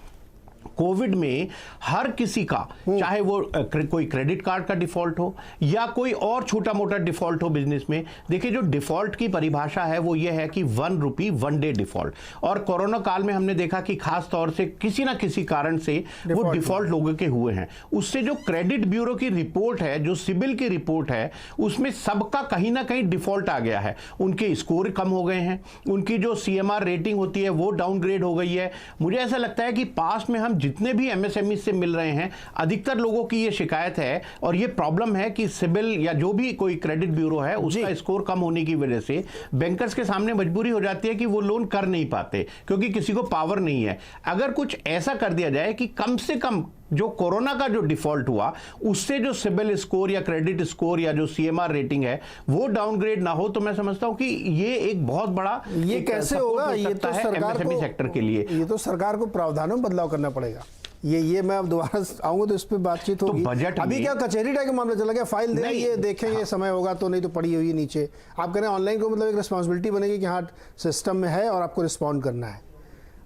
कोविड में, हर किसी का, चाहे वो कोई क्रेडिट कार्ड का डिफॉल्ट हो या कोई और छोटा मोटा डिफॉल्ट हो बिजनेस में। देखिए जो डिफॉल्ट की परिभाषा है वो ये है कि 1 रुपी 1 डे डिफॉल्ट, और कोरोना काल में हमने देखा कि खास तौर से किसी ना किसी कारण से वो डिफॉल्ट लोगों के हुए हैं। उससे जो क्रेडिट ब्यूरो की रिपोर्ट है, जो सिबिल की रिपोर्ट है, उसमें सबका कहीं ना कहीं डिफॉल्ट आ गया है। उनके स्कोर कम हो गए हैं, उनकी जो सीएमआर रेटिंग होती है वो डाउनग्रेड हो गई है। मुझे ऐसा लगता है कि पास में हम जितने भी एमएसएमई से मिल रहे हैं, अधिकतर लोगों की ये शिकायत है और ये प्रॉब्लम है कि सिबिल या जो भी कोई क्रेडिट ब्यूरो है उसका स्कोर कम होने की वजह से बैंकर्स के सामने मजबूरी हो जाती है कि वो लोन कर नहीं पाते क्योंकि किसी को पावर नहीं है। अगर कुछ ऐसा कर दिया जाए कि कम से कम जो कोरोना का जो डिफॉल्ट हुआ उससे जो सिबिल स्कोर या क्रेडिट स्कोर या जो सीएमआर रेटिंग है वो डाउनग्रेड ना हो, तो मैं समझता हूं कि ये एक बहुत बड़ा, ये कैसे होगा? ये तो सरकार को, सेक्टर के लिए ये तो सरकार को प्रावधानों में बदलाव करना पड़ेगा। ये मैं अब दोबारा आऊंगा तो इस पे बातचीत होगी। तो बजट अभी क्या कचहरी टाइप का मामला चला गया, फाइल दे ये देखेंगे, समय होगा तो, नहीं तो पड़ी हुई है नीचे। आप कह रहे हैं ऑनलाइन को मतलब एक रिस्पॉन्सिबिलिटी बनेगी कि हाँ सिस्टम में है और आपको रिस्पॉन्ड करना है।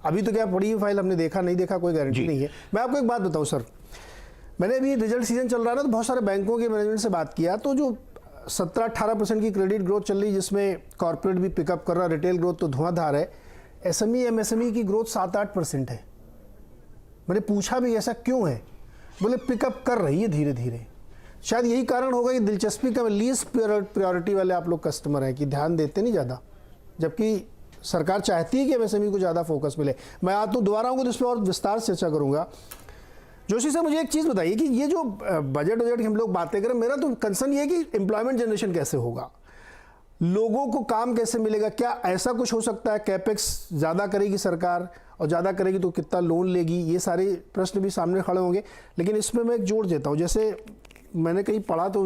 अभी तो क्या पड़ी हुई फाइल हमने देखा नहीं देखा कोई गारंटी नहीं है। मैं आपको एक बात बताऊं सर, मैंने अभी रिजल्ट सीजन चल रहा है ना, तो बहुत सारे बैंकों के मैनेजमेंट से बात किया, तो जो 17-18% की क्रेडिट ग्रोथ चल रही, जिसमें कॉर्पोरेट भी पिकअप कर रहा, रिटेल ग्रोथ तो धुआंधार है, एसएमई एमएसएमई की ग्रोथ 7-8% है। मैंने पूछा भी ऐसा क्यों है, बोले पिकअप कर रही है धीरे धीरे। शायद यही कारण होगा कि दिलचस्पी का लीस्ट प्रायोरिटी वाले आप लोग कस्टमर हैं कि ध्यान देते नहीं ज़्यादा, जबकि सरकार चाहती है कि एमएसएमई को ज़्यादा फोकस मिले। मैं आज तो दोबारा आऊँगा तो इस पर और विस्तार से चर्चा करूँगा। जोशी साहब मुझे एक चीज़ बताइए कि ये जो बजट की हम लोग बातें करें, मेरा तो कंसर्न ये है कि एम्प्लॉयमेंट जनरेशन कैसे होगा, लोगों को काम कैसे मिलेगा? क्या ऐसा कुछ हो सकता है कैपेक्स ज़्यादा करेगी सरकार, और ज़्यादा करेगी तो कितना लोन लेगी? ये सारे प्रश्न भी सामने खड़े होंगे। लेकिन इसमें मैं एक जोड़ देता हूँ, जैसे मैंने कहीं पढ़ा तो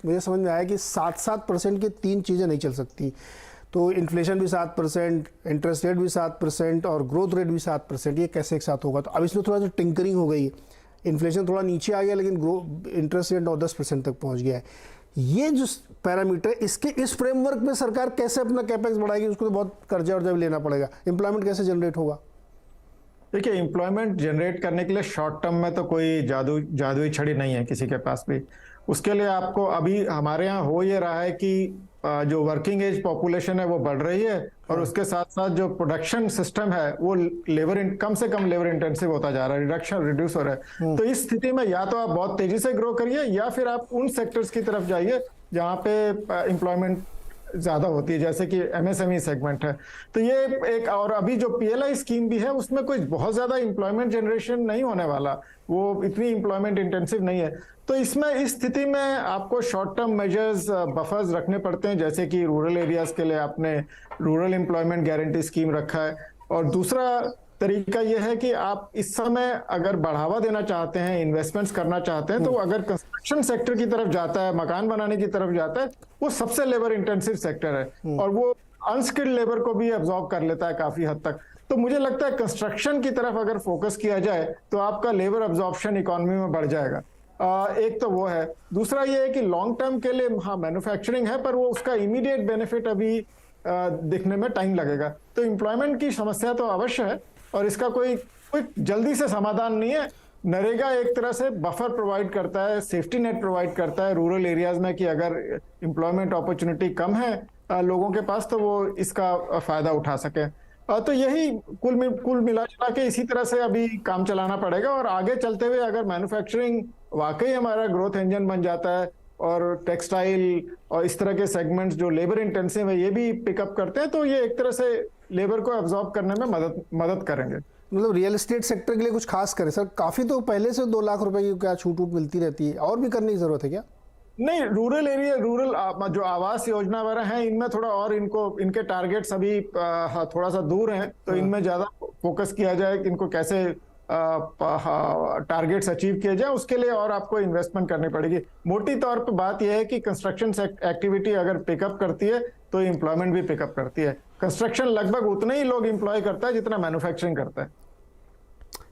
मुझे समझ में आया कि 7% की 3 चीज़ें नहीं चल सकती। तो इन्फ्लेशन भी 7%, इंटरेस्ट रेट भी 7% और ग्रोथ रेट भी 7%, ये कैसे एक साथ होगा? तो अब इसमें थोड़ा सा टिंकरिंग हो गई, इन्फ्लेशन थोड़ा नीचे आ गया लेकिन इंटरेस्ट रेट 9-10% तक पहुंच गया है। ये जो पैरामीटर, इसके इस फ्रेमवर्क में सरकार कैसे अपना कैपेक्स बढ़ाएगी? उसको तो बहुत कर्जा वर्जा भी लेना पड़ेगा। एम्प्लॉयमेंट कैसे जनरेट होगा? देखिए, एम्प्लॉयमेंट जनरेट करने के लिए शॉर्ट टर्म में तो कोई जादुई छड़ी नहीं है किसी के पास भी। उसके लिए आपको अभी हमारे यहाँ हो ये रहा है कि जो वर्किंग एज पॉपुलेशन है वो बढ़ रही है, और उसके साथ साथ जो प्रोडक्शन सिस्टम है वो कम से कम लेबर इंटेंसिव होता जा रहा है, रिड्यूस हो रहा है। तो इस स्थिति में या तो आप बहुत तेजी से ग्रो करिए, या फिर आप उन सेक्टर्स की तरफ जाइए जहाँ पे एम्प्लॉयमेंट ज्यादा होती है, जैसे कि एमएसएमई सेगमेंट है। तो ये एक, और अभी जो पीएलआई स्कीम भी है उसमें कोई बहुत ज्यादा एम्प्लॉयमेंट जनरेशन नहीं होने वाला, वो इतनी एम्प्लॉयमेंट इंटेंसिव नहीं है। तो इसमें इस स्थिति में आपको शॉर्ट टर्म मेजर्स बफर्स रखने पड़ते हैं, जैसे कि रूरल एरियाज के लिए आपने रूरल एम्प्लॉयमेंट गारंटी स्कीम रखा है। और दूसरा तरीका यह है कि आप इस समय अगर बढ़ावा देना चाहते हैं, इन्वेस्टमेंट्स करना चाहते हैं, तो अगर कंस्ट्रक्शन सेक्टर की तरफ जाता है, मकान बनाने की तरफ जाता है, वो सबसे लेबर इंटेंसिव सेक्टर है और वो अनस्किल्ड लेबर को भी एब्जॉर्ब कर लेता है काफी हद तक। तो मुझे लगता है कंस्ट्रक्शन की तरफ अगर फोकस किया जाए तो आपका लेबर एब्जॉर्प्शन इकोनॉमी में बढ़ जाएगा। एक तो वो है। दूसरा ये है कि लॉन्ग टर्म के लिए हाँ मैन्युफैक्चरिंग है, पर वो उसका इमीडिएट बेनिफिट अभी दिखने में टाइम लगेगा। तो एम्प्लॉयमेंट की समस्या तो अवश्य है और इसका कोई जल्दी से समाधान नहीं है। नरेगा एक तरह से बफर प्रोवाइड करता है, सेफ्टी नेट प्रोवाइड करता है रूरल एरियाज में, कि अगर एम्प्लॉयमेंट अपॉर्चुनिटी कम है लोगों के पास तो वो इसका फायदा उठा सके। तो यही कुल मिला जुला के इसी तरह से अभी काम चलाना पड़ेगा। और आगे चलते हुए अगर मैन्युफैक्चरिंग वाकई हमारा ग्रोथ इंजन बन जाता है और टेक्सटाइल और इस तरह के सेगमेंट्स जो लेबर इंटेंसिव है ये भी पिकअप करते हैं, तो ये एक तरह से लेबर को एब्जॉर्ब करने में मदद करेंगे। मतलब रियल एस्टेट सेक्टर के लिए कुछ खास करें सर? काफी तो पहले से 2 लाख रुपए की क्या छूट मिलती रहती है, और भी करने की जरूरत है क्या? नहीं, रूरल जो आवास योजना वगैरह हैं इनमें थोड़ा और इनके टारगेट्स अभी थोड़ा सा दूर हैं, तो इनमें ज्यादा फोकस किया जाए कि इनको कैसे टारगेट्स अचीव किए जाए, उसके लिए और आपको इन्वेस्टमेंट करनी पड़ेगी। मोटी तौर पे बात यह है कि कंस्ट्रक्शन एक्टिविटी अगर पिकअप करती है तो एम्प्लॉयमेंट भी पिकअप करती है। कंस्ट्रक्शन लगभग उतने ही लोग एम्प्लॉय करता है जितना मैन्युफैक्चरिंग करता है।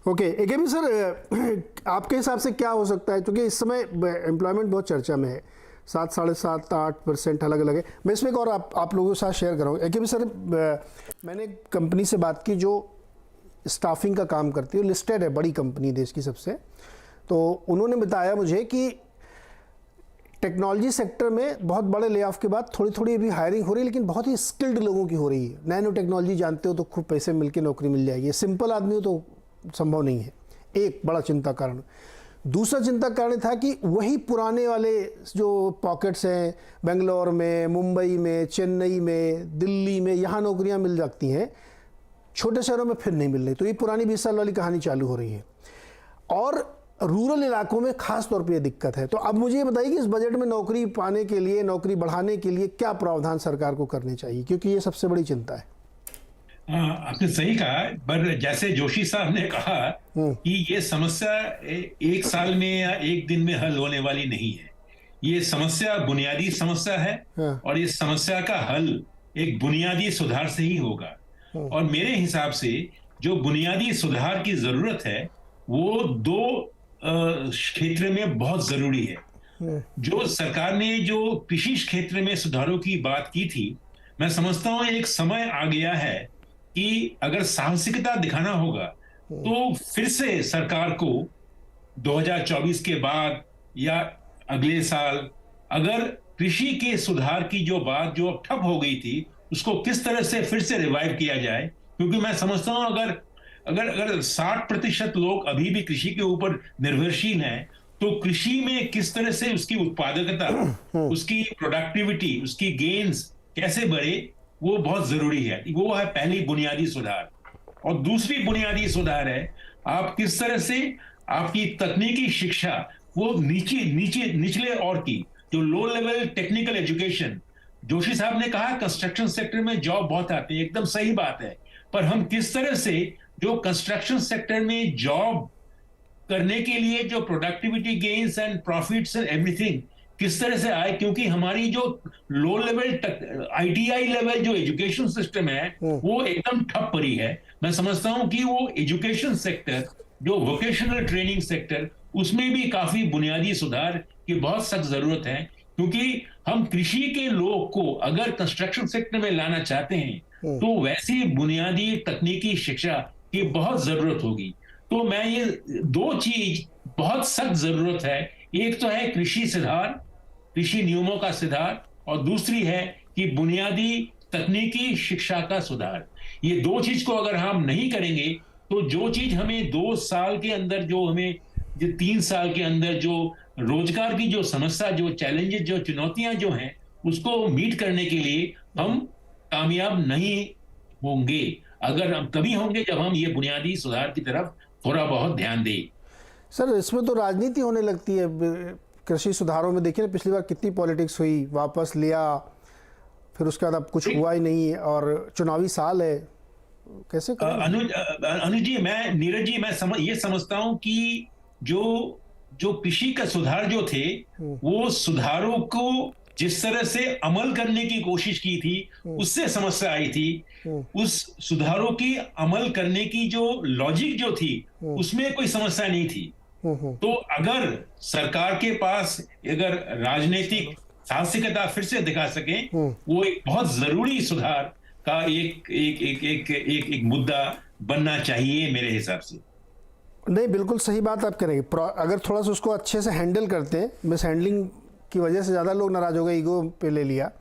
ओके, एक भी सर आपके हिसाब से क्या हो सकता है, क्योंकि इस समय एम्प्लॉयमेंट बहुत चर्चा में है, 7, 7.5, 8% अलग अलग है। मैं इसमें एक और आप लोगों के साथ शेयर कर रहा हूँ। एक भी सर मैंने एक कंपनी से बात की जो स्टाफिंग का काम करती है, लिस्टेड है, बड़ी कंपनी देश की सबसे। तो उन्होंने बताया मुझे कि टेक्नोलॉजी सेक्टर में बहुत बड़े ले ऑफ के बाद थोड़ी थोड़ी अभी हायरिंग हो रही है, लेकिन बहुत ही स्किल्ड लोगों की हो रही है। नैनो टेक्नोलॉजी जानते हो तो खूब पैसे मिलके नौकरी मिल जाएगी, सिंपल आदमी हो तो संभव नहीं है। एक बड़ा चिंता कारण। दूसरा चिंता कारण था कि वही पुराने वाले जो पॉकेट्स हैं, बेंगलोर में, मुंबई में, चेन्नई में, दिल्ली में, यहाँ नौकरियाँ मिल जाती हैं, छोटे शहरों में फिर नहीं मिल रही। तो ये पुरानी 20 साल वाली कहानी चालू हो रही है और रूरल इलाकों में खास तौर पे ये दिक्कत है। तो अब मुझे ये बताइए कि इस बजट में नौकरी पाने के लिए, नौकरी बढ़ाने के लिए क्या प्रावधान सरकार को करने चाहिए, क्योंकि ये सबसे बड़ी चिंता है। आपने सही कहा, पर जैसे जोशी साहब ने कहा कि ये समस्या 1 साल में या 1 दिन में हल होने वाली नहीं है। ये समस्या बुनियादी समस्या है और इस समस्या का हल एक बुनियादी सुधार से ही होगा। और मेरे हिसाब से जो बुनियादी सुधार की जरूरत है वो 2 क्षेत्र में बहुत जरूरी है। जो सरकार ने जो कृषि क्षेत्र में सुधारों की बात की थी, मैं समझता हूं एक समय आ गया है कि अगर साहसिकता दिखाना होगा तो फिर से सरकार को 2024 के बाद या अगले साल अगर कृषि के सुधार की जो बात जो अब ठप हो गई थी उसको किस तरह से फिर से रिवाइव किया जाए। क्योंकि मैं समझता हूं अगर 60% लोग अभी भी कृषि के ऊपर निर्भरशील हैं, तो कृषि में किस तरह से उसकी उत्पादकता, उसकी प्रोडक्टिविटी, उसकी गेन्स कैसे बढ़े, वो बहुत जरूरी है। वो है पहली बुनियादी सुधार। और दूसरी बुनियादी सुधार है आप किस तरह से आपकी तकनीकी शिक्षा वो निचले और की जो low level technical education, Joshi साहब ने कहा कंस्ट्रक्शन सेक्टर में जॉब बहुत आते हैं, एकदम सही बात है, पर हम किस तरह से जो कंस्ट्रक्शन सेक्टर में जॉब करने के लिए जो productivity gains and profits and everything किस तरह से आए, क्योंकि हमारी जो लो लेवल आईटीआई लेवल जो एजुकेशन सिस्टम है वो एकदम ठप पड़ी है। मैं समझता हूं कि वो एजुकेशन सेक्टर, जो वोकेशनल ट्रेनिंग सेक्टर, उसमें भी काफी बुनियादी सुधार की बहुत सख्त जरूरत है। क्योंकि हम कृषि के लोग को अगर कंस्ट्रक्शन सेक्टर में लाना चाहते हैं तो वैसी बुनियादी तकनीकी शिक्षा की बहुत जरूरत होगी। तो मैं ये दो चीज बहुत सख्त जरूरत है। एक तो है कृषि सुधार, कृषि नियमों का सुधार, और दूसरी है कि बुनियादी तकनीकी शिक्षा का सुधार। ये दो चीज को अगर हम नहीं करेंगे तो जो चीज हमें 2 साल के अंदर, जो हमें 3 साल के अंदर जो रोजगार की जो समस्या, जो चैलेंजेस, जो चुनौतियां जो हैं, उसको मीट करने के लिए हम कामयाब नहीं होंगे। अगर हम तभी होंगे जब हम ये बुनियादी सुधार की तरफ थोड़ा बहुत ध्यान दें। सर, इसमें तो राजनीति होने लगती है कृषि सुधारों में। देखिए ना, पिछली बार कितनी पॉलिटिक्स हुई, वापस लिया, फिर उसके बाद अब कुछ हुआ ही नहीं है, और चुनावी साल है, कैसे अनुज जी, नीरज जी, मैं ये समझता हूं कि जो कृषि का सुधार जो थे, वो सुधारों को जिस तरह से अमल करने की कोशिश की थी, उससे समस्या आई थी। उस सुधारों की अमल करने की जो लॉजिक जो थी, उसमें कोई समस्या नहीं थी। तो अगर सरकार के पास अगर राजनीतिक साहसिकता फिर से दिखा सके, वो एक बहुत जरूरी सुधार का एक मुद्दा बनना चाहिए मेरे हिसाब से। नहीं, बिल्कुल सही बात आप करेंगे। अगर थोड़ा सा उसको अच्छे से हैंडल करते हैं, मिस हैंडलिंग की वजह से ज़्यादा लोग नाराज हो गए, ईगो पे ले लिया,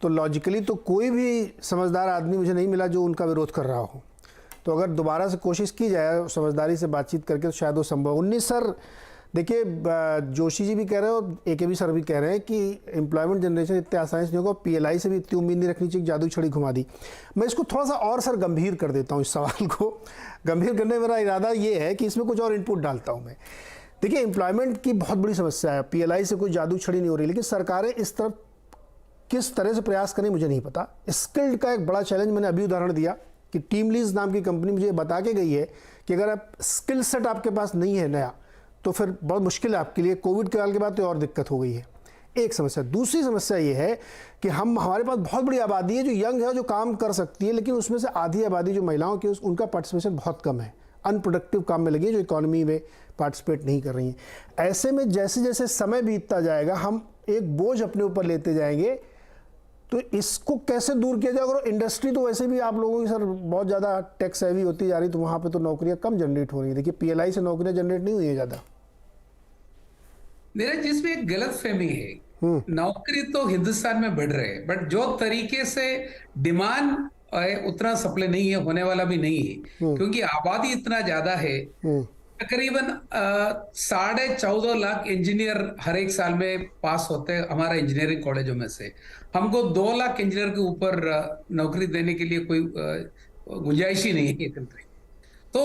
तो लॉजिकली तो कोई भी समझदार आदमी मुझे नहीं मिला जो उनका विरोध कर रहा हो। तो अगर दोबारा से कोशिश की जाए समझदारी से बातचीत करके, तो शायद वो संभव। 19 सर, देखिए, जोशी जी भी कह रहे हैं और AKB सर भी कह रहे हैं कि एम्प्लॉयमेंट जनरेशन इतने आसानी से नहीं होगा, PLI से भी इतनी उम्मीद नहीं रखनी चाहिए, जादू छड़ी घुमा दी। मैं इसको थोड़ा सा और सर गंभीर कर देता हूँ, इस सवाल को गंभीर करने में मेरा इरादा ये है कि इसमें कुछ और इनपुट डालता हूँ मैं। देखिए, एम्प्लॉयमेंट की बहुत बड़ी समस्या है, PLI से कोई जादू छड़ी नहीं हो रही, लेकिन सरकारें इस तरफ किस तरह से प्रयास करें मुझे नहीं पता। स्किल्ड का एक बड़ा चैलेंज मैंने अभी उदाहरण दिया कि टीम लीज नाम की कंपनी मुझे बता के गई है कि अगर आप स्किल सेट आपके पास नहीं है नया, तो फिर बहुत मुश्किल है आपके लिए। कोविड के काल के बाद तो और दिक्कत हो गई है, एक समस्या। दूसरी समस्या ये है कि हमारे पास बहुत बड़ी आबादी है जो यंग है, जो काम कर सकती है, लेकिन उसमें से आधी आबादी जो महिलाओं की, उनका पार्टिसिपेशन बहुत कम है, अनप्रोडक्टिव काम में लगी है, जो इकोनॉमी में पार्टिसिपेट नहीं कर रही हैं। ऐसे में जैसे जैसे समय बीतता जाएगा, हम एक बोझ अपने ऊपर लेते जाएंगे। तो इसको कैसे दूर किया जाए? और इंडस्ट्री तो वैसे भी आप लोगों की सर बहुत ज़्यादा टैक्स हैवी होती जा रही, तो वहाँ पे तो नौकरियाँ कम जनरेट हो रही है। देखिए, PLI से नौकरियाँ जनरेट नहीं हुई है ज़्यादा। मेरा जिसमें एक गलत फहमी है, नौकरी तो हिंदुस्तान में बढ़ रहे हैं, बट जो तरीके से डिमांड है उतना सप्लाई नहीं है, होने वाला भी नहीं है, क्योंकि आबादी इतना ज्यादा है। तकरीबन 14.5 लाख इंजीनियर हर एक साल में पास होते हैं हमारा इंजीनियरिंग कॉलेजों में से। हमको 2 लाख इंजीनियर के ऊपर नौकरी देने के लिए कोई गुंजाइश ही नहीं है कंट्री। तो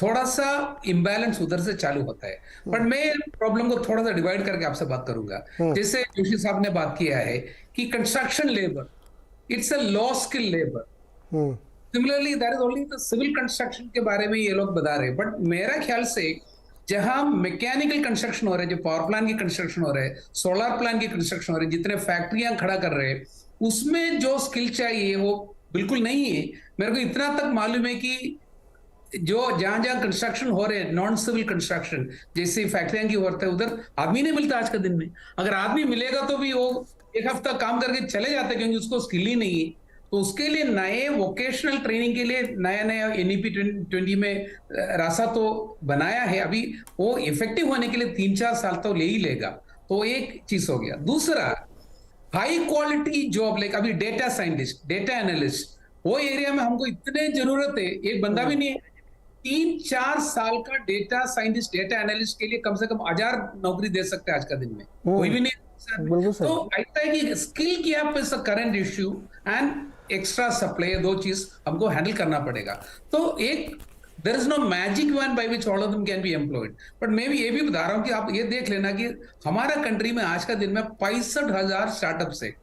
थोड़ा सा इम्बैलेंस उधर से चालू होता है। बट मैं प्रॉब्लम को थोड़ा सा डिवाइड करके आपसे बात करूंगा। जैसे जोशी साहब ने बात किया है कि construction labour, it's a low skill labour. Similarly that is only the civil construction के बारे में ये लोग बता रहे हैं। बट मेरा ख्याल से जहां मैकेनिकल कंस्ट्रक्शन हो रहे हैं, जो पावर प्लांट की कंस्ट्रक्शन हो रहे हैं, सोलर प्लांट की कंस्ट्रक्शन हो रही है, जितने फैक्ट्रियां खड़ा कर रहे हैं, उसमें जो स्किल चाहिए वो बिल्कुल नहीं है। मेरे को इतना तक मालूम है कि जो जहां जहां कंस्ट्रक्शन हो रहे हैं, नॉन सिविल कंस्ट्रक्शन जैसे फैक्ट्रियां की होता है, उधर आदमी नहीं मिलता आज के दिन में। अगर आदमी मिलेगा तो भी वो एक हफ्ता काम करके चले जाते, क्योंकि उसको स्किल ही नहीं है। तो उसके लिए नए वोकेशनल ट्रेनिंग के लिए नया नया NEP 2020 में रास्ता तो बनाया है। अभी वो इफेक्टिव होने के लिए 3-4 साल तो ले ही लेगा। तो एक चीज हो गया। दूसरा, हाई क्वालिटी जॉब, लाइक अभी डेटा साइंटिस्ट, डेटा एनालिस्ट, वो एरिया में हमको इतने जरूरत है, एक बंदा भी नहीं है। 3-4 साल का डेटा साइंटिस्ट, डेटा एनालिस्ट के लिए कम से कम 1000 नौकरी दे सकते हैं आज का दिन में, कोई भी नहीं। तो ऐसा है कि skill gap is the current issue and extra supply, दो चीज हमको हैंडल करना पड़ेगा। तो एक there is no magic one by which all of them can be employed. But मैं भी ये भी बता रहा हूँ कि आप ये देख लेना कि हमारा कंट्री में आज का दिन में 65,000 स्टार्टअप्स है।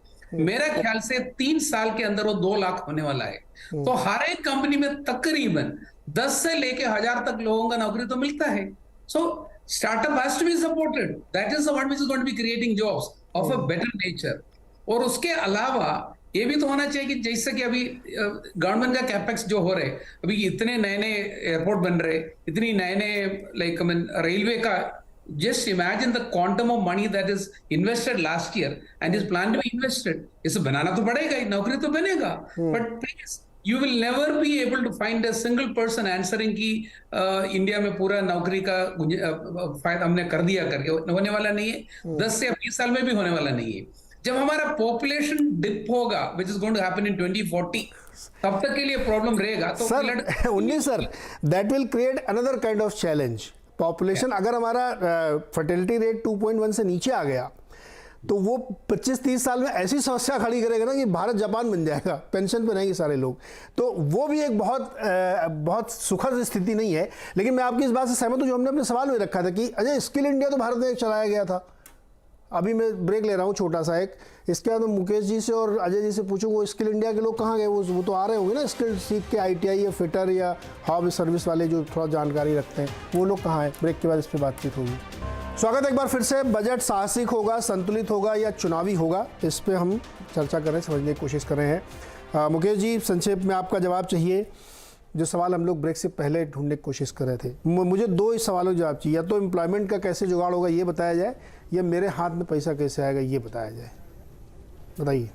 मेरा ख्याल से 3 साल के अंदर वो 2 लाख होने वाला है। तो हर एक कंपनी में तकरीबन 10 से लेके 1000 तक लोगों का नौकरी तो मिलता है। So startup has to be supported, that is the one which is going to be creating jobs of a better nature. और उसके अलावा ये भी तो होना चाहिए कि जैसे कि अभी गवर्नमेंट का कैपेक्स जो हो रहे, अभी इतने नए नए एयरपोर्ट बन रहे, इतनी नए नए लाइक रेलवे का, just imagine the quantum of money that is invested last year and is planned to be invested. इसे बनाना तो पड़ेगा ही, नौकरी तो बनेगा, but please you will never be able to find a single person answering कि India में पूरा नौकरी का फायदा हमने कर दिया करके होने वाला नहीं है। 10 से 20 साल में भी होने वाला नहीं है। जब हमारा पॉपुलेशन डिप होगा, which is going to happen in 2040, तब तक के लिए प्रॉब्लम रहेगा। तो सर उन्नीस sir, that will create another kind of challenge. Population अगर हमारा फर्टिलिटी रेट 2.1 से नीचे आ गया तो वो 25-30 साल में ऐसी समस्या खड़ी करेगा ना कि भारत जापान बन जाएगा, पेंशन पे रहेंगे सारे लोग। तो वो भी एक बहुत सुखद स्थिति नहीं है। लेकिन मैं आपकी इस बात से सहमत हूँ जो हमने अपने सवाल में रखा था कि अजय स्किल इंडिया तो भारत में एक चलाया गया था। अभी मैं ब्रेक ले रहा हूँ छोटा सा एक, इसके बाद मुकेश जी से और अजय जी से पूछूँ वो स्किल इंडिया के लोग कहाँ गए? वो तो आ रहे होंगे ना स्किल सीख के, ITI या फिटर या हॉब सर्विस वाले जो थोड़ा जानकारी रखते हैं, वो लोग कहाँ हैं? ब्रेक के बाद इस पर बातचीत होगी। स्वागत है एक बार फिर से। बजट साहसिक होगा, संतुलित होगा या चुनावी होगा, इस पे हम चर्चा कर रहे हैं, समझने की कोशिश कर रहे हैं। मुकेश जी, संक्षेप में आपका जवाब चाहिए। जो सवाल हम लोग ब्रेक से पहले ढूंढने की कोशिश कर रहे थे, मुझे 2 ही सवालों का जवाब चाहिए। या तो एम्प्लॉयमेंट का कैसे जुगाड़ होगा ये बताया जाए, या मेरे हाथ में पैसा कैसे आएगा ये बताया जाए। बताइए।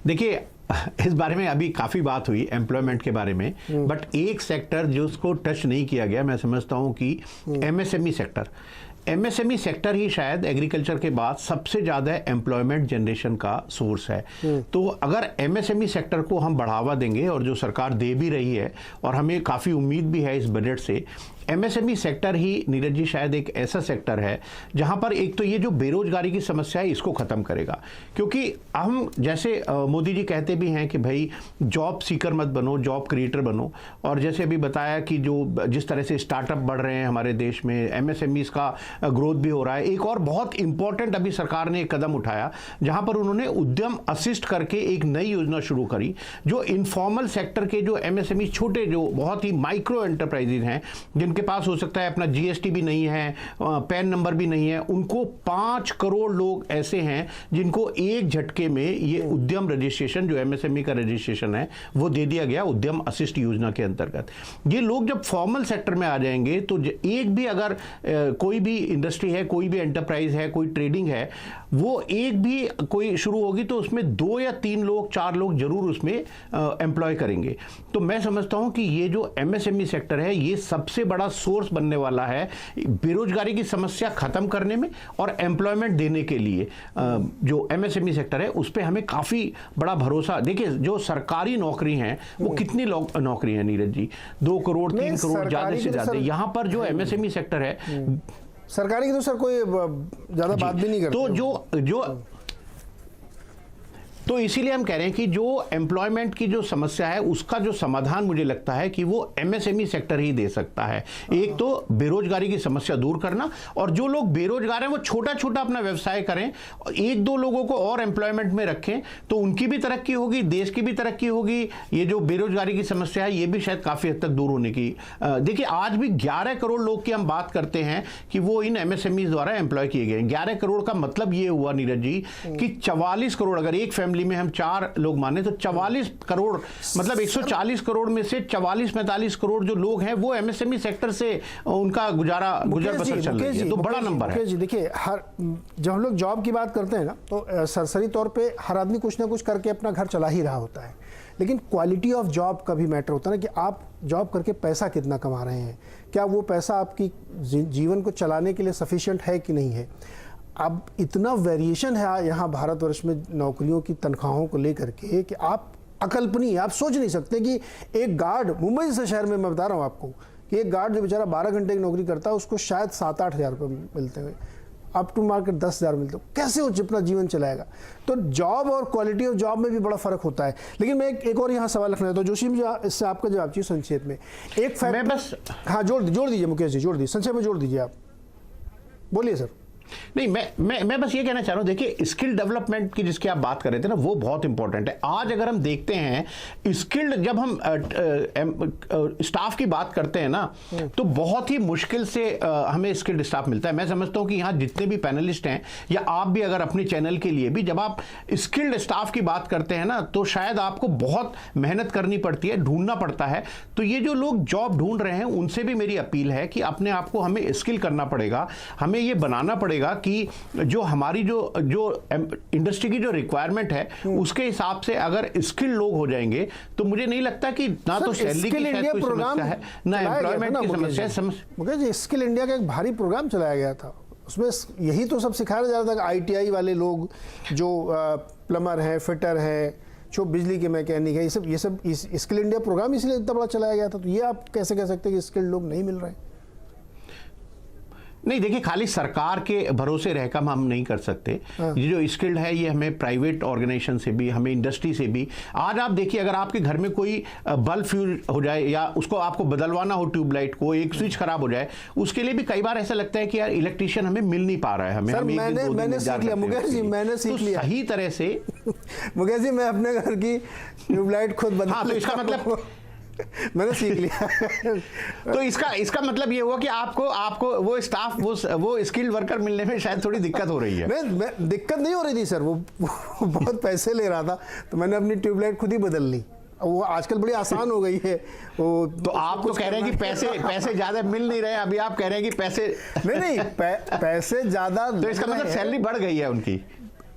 देखिए, इस बारे में अभी काफ़ी बात हुई एम्प्लॉयमेंट के बारे में, बट एक सेक्टर जो उसको टच नहीं किया गया, मैं समझता हूं कि MSME सेक्टर। MSME सेक्टर ही शायद एग्रीकल्चर के बाद सबसे ज़्यादा एम्प्लॉयमेंट जनरेशन का सोर्स है। तो अगर MSME सेक्टर को हम बढ़ावा देंगे, और जो सरकार दे भी रही है और हमें काफ़ी उम्मीद भी है इस बजट से, MSME सेक्टर ही नीरज जी शायद एक ऐसा सेक्टर है जहां पर एक तो ये जो बेरोजगारी की समस्या है इसको खत्म करेगा। क्योंकि हम जैसे मोदी जी कहते भी हैं कि भाई जॉब सीकर मत बनो, जॉब क्रिएटर बनो। और जैसे अभी बताया कि जो जिस तरह से स्टार्टअप बढ़ रहे हैं हमारे देश में, MSMEs का ग्रोथ भी हो रहा है। एक और बहुत इंपॉर्टेंट अभी सरकार ने एक कदम उठाया जहां पर उन्होंने उद्यम असिस्ट करके एक नई योजना शुरू करी, जो इनफॉर्मल सेक्टर के जो MSME छोटे जो बहुत ही माइक्रो एंटरप्राइजेज हैं, जिनके पास हो सकता है अपना GST भी नहीं है, पैन नंबर भी नहीं है, उनको 5 करोड़ लोग ऐसे हैं जिनको एक झटके में ये उद्यम रजिस्ट्रेशन, जो MSME का रजिस्ट्रेशन है, वो दे दिया गया उद्यम असिस्ट योजना के अंतर्गत। ये लोग जब फॉर्मल सेक्टर में आ जाएंगे तो एक भी अगर कोई भी इंडस्ट्री है, कोई भी एंटरप्राइज है, कोई ट्रेडिंग है, वो एक भी कोई शुरू होगी तो उसमें 2 या 3 लोग 4 लोग जरूर उसमें एम्प्लॉय करेंगे। तो मैं समझता हूं कि ये जो MSME सेक्टर है ये सबसे बड़ा सोर्स बनने वाला है बेरोजगारी की समस्या खत्म करने में और एम्प्लॉयमेंट देने के लिए। जो MSME सेक्टर है उस पर हमें काफी बड़ा भरोसा। देखिए, जो सरकारी नौकरी हैं वो कितनी नौकरी है नीरज जी? 2 करोड़ 3 करोड़ ज्यादा से ज्यादा। यहां पर जो MSME सेक्टर है सरकारी की तो सर कोई ज्यादा बात भी नहीं करते। तो इसीलिए हम कह रहे हैं कि जो एम्प्लॉयमेंट की जो समस्या है उसका जो समाधान मुझे लगता है कि वो MSME सेक्टर ही दे सकता है। एक तो बेरोजगारी की समस्या दूर करना, और जो लोग बेरोजगार हैं वो छोटा छोटा अपना व्यवसाय करें, 1-2 लोगों को और एम्प्लॉयमेंट में रखें, तो उनकी भी तरक्की होगी, देश की भी तरक्की होगी। ये जो बेरोजगारी की समस्या है ये भी शायद काफी हद तक दूर होने की। देखिए, आज भी 11 करोड़ लोग की हम बात करते हैं कि वो इन MSME द्वारा एम्प्लॉय किए गए। 11 करोड़ का मतलब ये हुआ नीरज जी कि 44 करोड़, अगर एक फैमिली में हम 4 लोग माने तो 44 करोड़, मतलब 140 करोड़ में से 44-45 करोड़ जो लोग हैं वो MSME सेक्टर से उनका गुजर बसर चल रही है। तो बड़ा नंबर है। देखिए, जब हम लोग जॉब की बात करते हैं ना, तो सरसरी तौर पे हर आदमी कुछ ना कुछ करके अपना घर चला ही रहा होता है, लेकिन क्वालिटी ऑफ जॉब का भी मैटर होता है ना, कि आप जॉब करके पैसा कितना कमा रहे हैं, क्या वो पैसा आपकी जीवन को चलाने के लिए सफिशिएंट है कि नहीं है। अब इतना वेरिएशन है यहाँ भारतवर्ष में नौकरियों की तनख्वाहों को लेकर के कि आप अकल्पनीय, आप सोच नहीं सकते कि एक गार्ड मुंबई जैसे शहर में, मैं बता रहा हूँ आपको, कि एक गार्ड जो बेचारा 12 घंटे की नौकरी करता है उसको शायद 7-8 हज़ार रुपये मिलते हैं, अप टू मार्केट 10 हज़ार मिलते हो। कैसे वो अपना जीवन चलाएगा? तो जॉब और क्वालिटी ऑफ जॉब में भी बड़ा फर्क होता है। लेकिन मैं एक और यहाँ सवाल रखना चाहता हूँ जोशी जी, इससे आपका जवाब चाहिए संक्षेप में। एक फैक्ट बस, हाँ जोड़ दीजिए मुकेश जी, जोड़ दीजिए, संक्षेप में जोड़ दीजिए, आप बोलिए सर। नहीं, मैं बस ये कहना चाह रहा हूं, देखिए स्किल डेवलपमेंट की जिसकी आप बात कर रहे थे ना, वो बहुत इंपॉर्टेंट है। आज अगर हम देखते हैं स्किल्ड, जब हम स्टाफ की बात करते हैं ना, तो बहुत ही मुश्किल से हमें स्किल्ड स्टाफ मिलता है। मैं समझता हूं कि यहाँ जितने भी पैनलिस्ट हैं या आप भी अगर अपने चैनल के लिए भी, जब आप स्किल्ड स्टाफ की बात करते हैं ना, तो शायद आपको बहुत मेहनत करनी पड़ती है, ढूंढना पड़ता है। तो ये जो लोग जॉब ढूंढ रहे हैं उनसे भी मेरी अपील है कि अपने आप को हमें स्किल करना पड़ेगा, हमें ये बनाना पड़ेगा लगेगा कि जो हमारी जो इंडस्ट्री की जो रिक्वायरमेंट है उसके हिसाब से अगर स्किल्ड लोग हो जाएंगे तो मुझे नहीं लगता कि ना तो सैलरी की शायद कोई समस्या है ना एम्प्लॉयमेंट की समस्या है। मुकेश जी, स्किल इंडिया का एक भारी प्रोग्राम चलाया गया था, उसमें यही तो सब सिखाया जा रहा था कि ITI वाले लोग जो प्लम्बर हैं, फिटर हैं, जो बिजली के मैकेनिक है, ये सब स्किल इंडिया प्रोग्राम इसलिए इतना बड़ा चलाया गया था। तो ये आप कैसे कह सकते हैं कि स्किल्ड लोग नहीं मिल रहे हैं? नहीं, देखिए, खाली सरकार के भरोसे रहकर हम नहीं कर सकते। ये जो स्किल्ड है ये हमें प्राइवेट ऑर्गेनाइजेशन से भी, हमें इंडस्ट्री से भी। आज आप देखिए, अगर आपके घर में कोई बल्ब फ्यूज हो जाए या उसको आपको बदलवाना हो, ट्यूबलाइट को, एक स्विच खराब हो जाए, उसके लिए भी कई बार ऐसा लगता है कि यार इलेक्ट्रिशियन हमें मिल नहीं पा रहा है। हमें सर, मैंने सीख लिया मुकेश जी, मैंने सीख लिया सही तरह से। मुकेश जी, मैं अपने घर की ट्यूबलाइट खुद बदल। हाँ, तो इसका मतलब मैंने सीख लिया। तो इसका मतलब ये हुआ कि आपको वो स्टाफ, वो स्किल्ड वर्कर मिलने में शायद थोड़ी दिक्कत हो रही है। नहीं, दिक्कत नहीं हो रही थी सर, वो बहुत पैसे ले रहा था, तो मैंने अपनी ट्यूबलाइट खुद ही बदल ली। वो आजकल बड़ी आसान हो गई है वो। तो आप तो कह रहे हैं कि पैसे ज्यादा मिल नहीं रहे, अभी आप कह रहे हैं कि पैसे नहीं, पैसे ज्यादा, तो इसका मतलब सैलरी बढ़ गई है उनकी,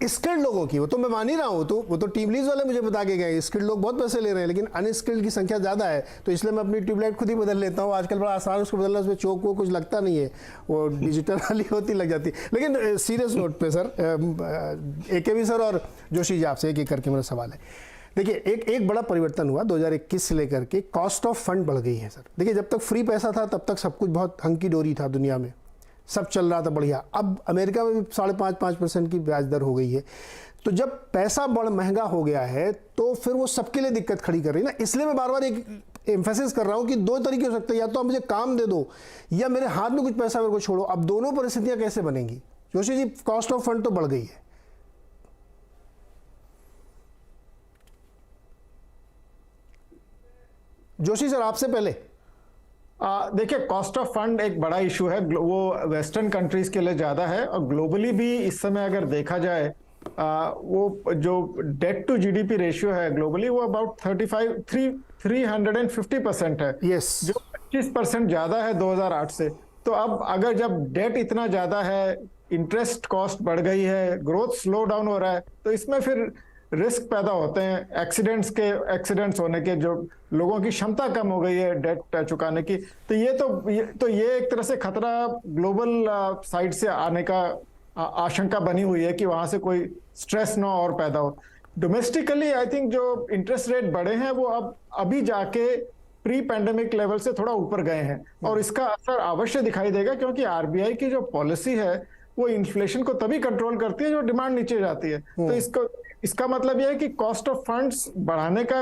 स्किल्ड लोगों की। वो तो मैं मान ही रहा हूँ, वो तो टीम लीज वाले मुझे बता के गए स्किल्ड लोग बहुत पैसे ले रहे हैं, लेकिन अनस्किल्ड की संख्या ज़्यादा है, तो इसलिए मैं अपनी ट्यूबलाइट खुद ही बदल लेता हूँ। आजकल बड़ा आसान उसको बदलना, उसमें चौक वो कुछ लगता नहीं है, वो डिजिटल वाली होती लग जाती। लेकिन सीरियस नोट पे सर, AKB सर और जोशी जी, आपसे एक करके मेरा सवाल है। देखिए, एक बड़ा परिवर्तन हुआ 2021 से लेकर के, कॉस्ट ऑफ फंड बढ़ गई है सर। देखिए, जब तक फ्री पैसा था तब तक सब कुछ बहुत हंकी डोरी था, दुनिया में सब चल रहा था बढ़िया। अब अमेरिका में भी 5.5% की ब्याज दर हो गई है। तो जब पैसा बड़ा महंगा हो गया है तो फिर वो सबके लिए दिक्कत खड़ी कर रही है ना। इसलिए मैं बार बार एक एम्फेसिस कर रहा हूं कि दो तरीके हो सकते हैं, या तो आप मुझे काम दे दो या मेरे हाथ में कुछ पैसा मेरे को छोड़ो। अब दोनों परिस्थितियां कैसे बनेंगी? Joshi ji, cost of fund तो बढ़ गई है। जोशी सर, आपसे पहले देखिए, कॉस्ट ऑफ फंड एक बड़ा इशू है, वो वेस्टर्न कंट्रीज के लिए ज्यादा है, और ग्लोबली भी इस समय अगर देखा जाए वो जो डेट टू GDP रेशियो है ग्लोबली, वो अबाउट 350% है। यस, जो 25% ज्यादा है 2008 से। तो अब अगर जब डेट इतना ज्यादा है, इंटरेस्ट कॉस्ट बढ़ गई है, ग्रोथ स्लो डाउन हो रहा है, तो इसमें फिर रिस्क पैदा होते हैं, एक्सीडेंट्स होने के, जो लोगों की क्षमता कम हो गई है डेट चुकाने की। तो ये एक तरह से खतरा ग्लोबल साइड से आने का आशंका बनी हुई है कि वहां से कोई स्ट्रेस ना और पैदा हो। डोमेस्टिकली आई थिंक जो इंटरेस्ट रेट बढ़े हैं वो अभी जाके प्री पैंडेमिक लेवल से थोड़ा ऊपर गए हैं, और इसका असर अवश्य दिखाई देगा, क्योंकि RBI की जो पॉलिसी है वो इन्फ्लेशन को तभी कंट्रोल करती है जो डिमांड नीचे जाती है। तो इसका मतलब यह है कि कॉस्ट ऑफ फंड्स बढ़ाने का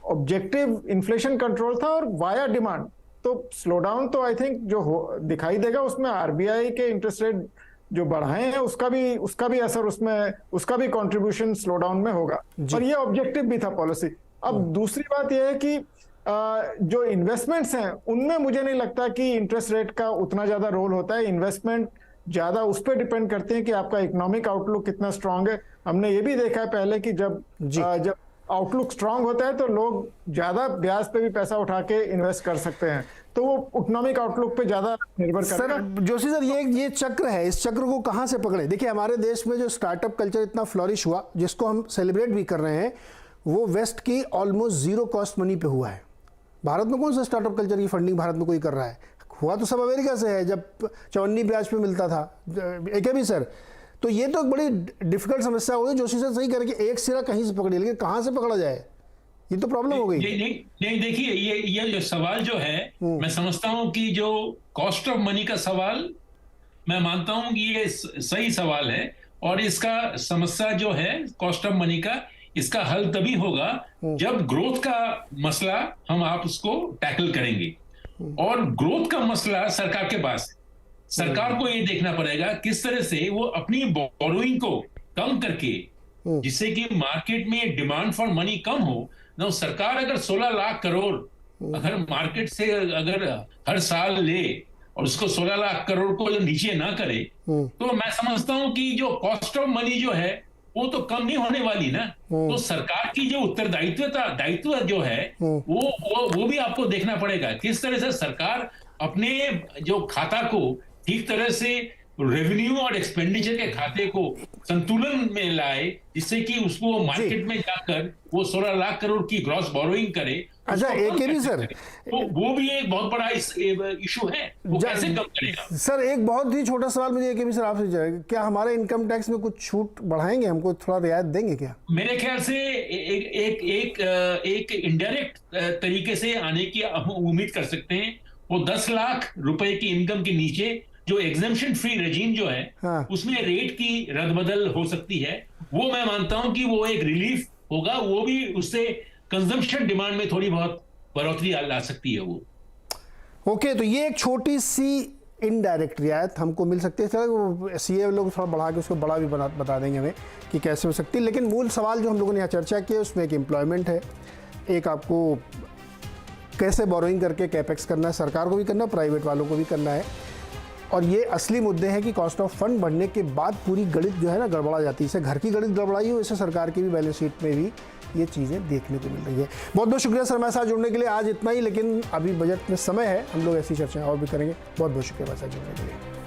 ऑब्जेक्टिव इन्फ्लेशन कंट्रोल था, और वाया डिमांड तो स्लो डाउन तो आई थिंक जो दिखाई देगा उसमें RBI के इंटरेस्ट रेट जो बढ़ाए हैं उसका भी असर, उसका भी कंट्रीब्यूशन स्लो डाउन में होगा, और ये ऑब्जेक्टिव भी था पॉलिसी। अब दूसरी बात यह है कि जो इन्वेस्टमेंट्स हैं उनमें मुझे नहीं लगता कि इंटरेस्ट रेट का उतना ज्यादा रोल होता है। इन्वेस्टमेंट ज्यादा उस पर डिपेंड करते हैं कि आपका इकोनॉमिक आउटलुक कितना स्ट्रांग है। हमने ये भी देखा है पहले कि जब आउटलुक स्ट्रांग होता है तो लोग ज्यादा ब्याज पे भी पैसा उठा के इन्वेस्ट कर सकते हैं, तो वो इकोनॉमिक आउटलुक पे ज्यादा निर्भर करता है। सर, जोशी सर, ये चक्र है, इस चक्र को कहां से पकड़े? देखिए, हमारे देश में जो स्टार्टअप कल्चर इतना फ्लॉरिश हुआ, जिसको हम सेलिब्रेट भी कर रहे हैं, वो वेस्ट की ऑलमोस्ट जीरो कॉस्ट मनी पे हुआ है। भारत में कौन सा स्टार्टअप कल्चर की फंडिंग भारत में कोई कर रहा है? हुआ तो सब अमेरिका से है, जब 54 ब्याज पे मिलता था। AKB सर, तो ये तो एक बड़ी डिफिकल्ट समस्या हो गई। जोशी सर सही करें कि एक सिरा कहीं से पकड़िए, लेकिन कहां से पकड़ा जाए, ये तो प्रॉब्लम हो गई। नहीं, देखिए, ये जो सवाल जो है, मैं समझता हूं कि जो कॉस्ट ऑफ मनी का सवाल, मैं मानता हूं कि ये सही सवाल है, और इसका समस्या जो है कॉस्ट ऑफ मनी का, इसका हल तभी होगा जब ग्रोथ का मसला आप उसको टैकल करेंगे। और ग्रोथ का मसला सरकार के पास है। सरकार को ये देखना पड़ेगा किस तरह से वो अपनी बोरोइंग को कम करके, जिससे कि मार्केट में डिमांड फॉर मनी कम हो ना। सरकार अगर 16 लाख करोड़ अगर मार्केट से अगर हर साल ले और उसको 16 लाख करोड़ को नीचे ना करे, तो मैं समझता हूं कि जो कॉस्ट ऑफ मनी जो है वो तो कम नहीं होने वाली ना। तो सरकार की जो दायित्व जो है वो भी आपको देखना पड़ेगा, किस तरह से सरकार अपने जो खाता को ठीक तरह से रेवेन्यू और एक्सपेंडिचर के खाते को संतुलन में लाए, जिससे कि उसको मार्केट में जाकर वो 16 लाख करोड़ की ग्रॉस बोरोइंग करे। अच्छा, AKB सर, तो वो भी एक बहुत बड़ा इशू है, वो कैसे कम करेगा? सर एक बहुत ही छोटा सवाल मुझे AKB सर आपसे जाएगा, क्या हमारे इनकम टैक्स में कुछ छूट बढ़ाएंगे, हमको थोड़ा रियायत देंगे क्या? मेरे ख्याल से एक इनडायरेक्ट तरीके से आने की हम उम्मीद कर सकते हैं। वो 10 लाख रुपए की इनकम के नीचे जो एग्जेम्पशन फ्री रेजीम जो है, हाँ। उसमें रेट की रद्दबदल हो सकती है। वो मैं मानता हूं कि वो एक रिलीफ होगा, वो भी उससे कंजम्पशन डिमांड में थोड़ी बहुत बढ़ोतरी ला सकती है वो। ओके, तो ये एक छोटी सी इनडायरेक्ट रियायत हमको मिल सकती है सर। CA लोग थोड़ा बढ़ा के उसको बड़ा भी बता देंगे हमें कि कैसे हो सकती है। लेकिन मूल सवाल जो हम लोगों ने यहाँ चर्चा किया उसमें एक एम्प्लॉयमेंट है, एक आपको कैसे बोरोइंग करके कैपेक्स करना है, सरकार को भी करना है, प्राइवेट वालों को भी करना है। और ये असली मुद्दे हैं कि कॉस्ट ऑफ फंड बढ़ने के बाद पूरी गणित जो है ना गड़बड़ा जाती है। इसे घर की गणित गड़बड़ाई हो, इसे सरकार की भी बैलेंस शीट में भी ये चीज़ें देखने को मिल रही है। बहुत बहुत शुक्रिया सर हमारे साथ जुड़ने के लिए। आज इतना ही, लेकिन अभी बजट में समय है, हम लोग ऐसी चर्चाएं और भी करेंगे। बहुत बहुत शुक्रिया हमारे साथ जुड़ने के लिए।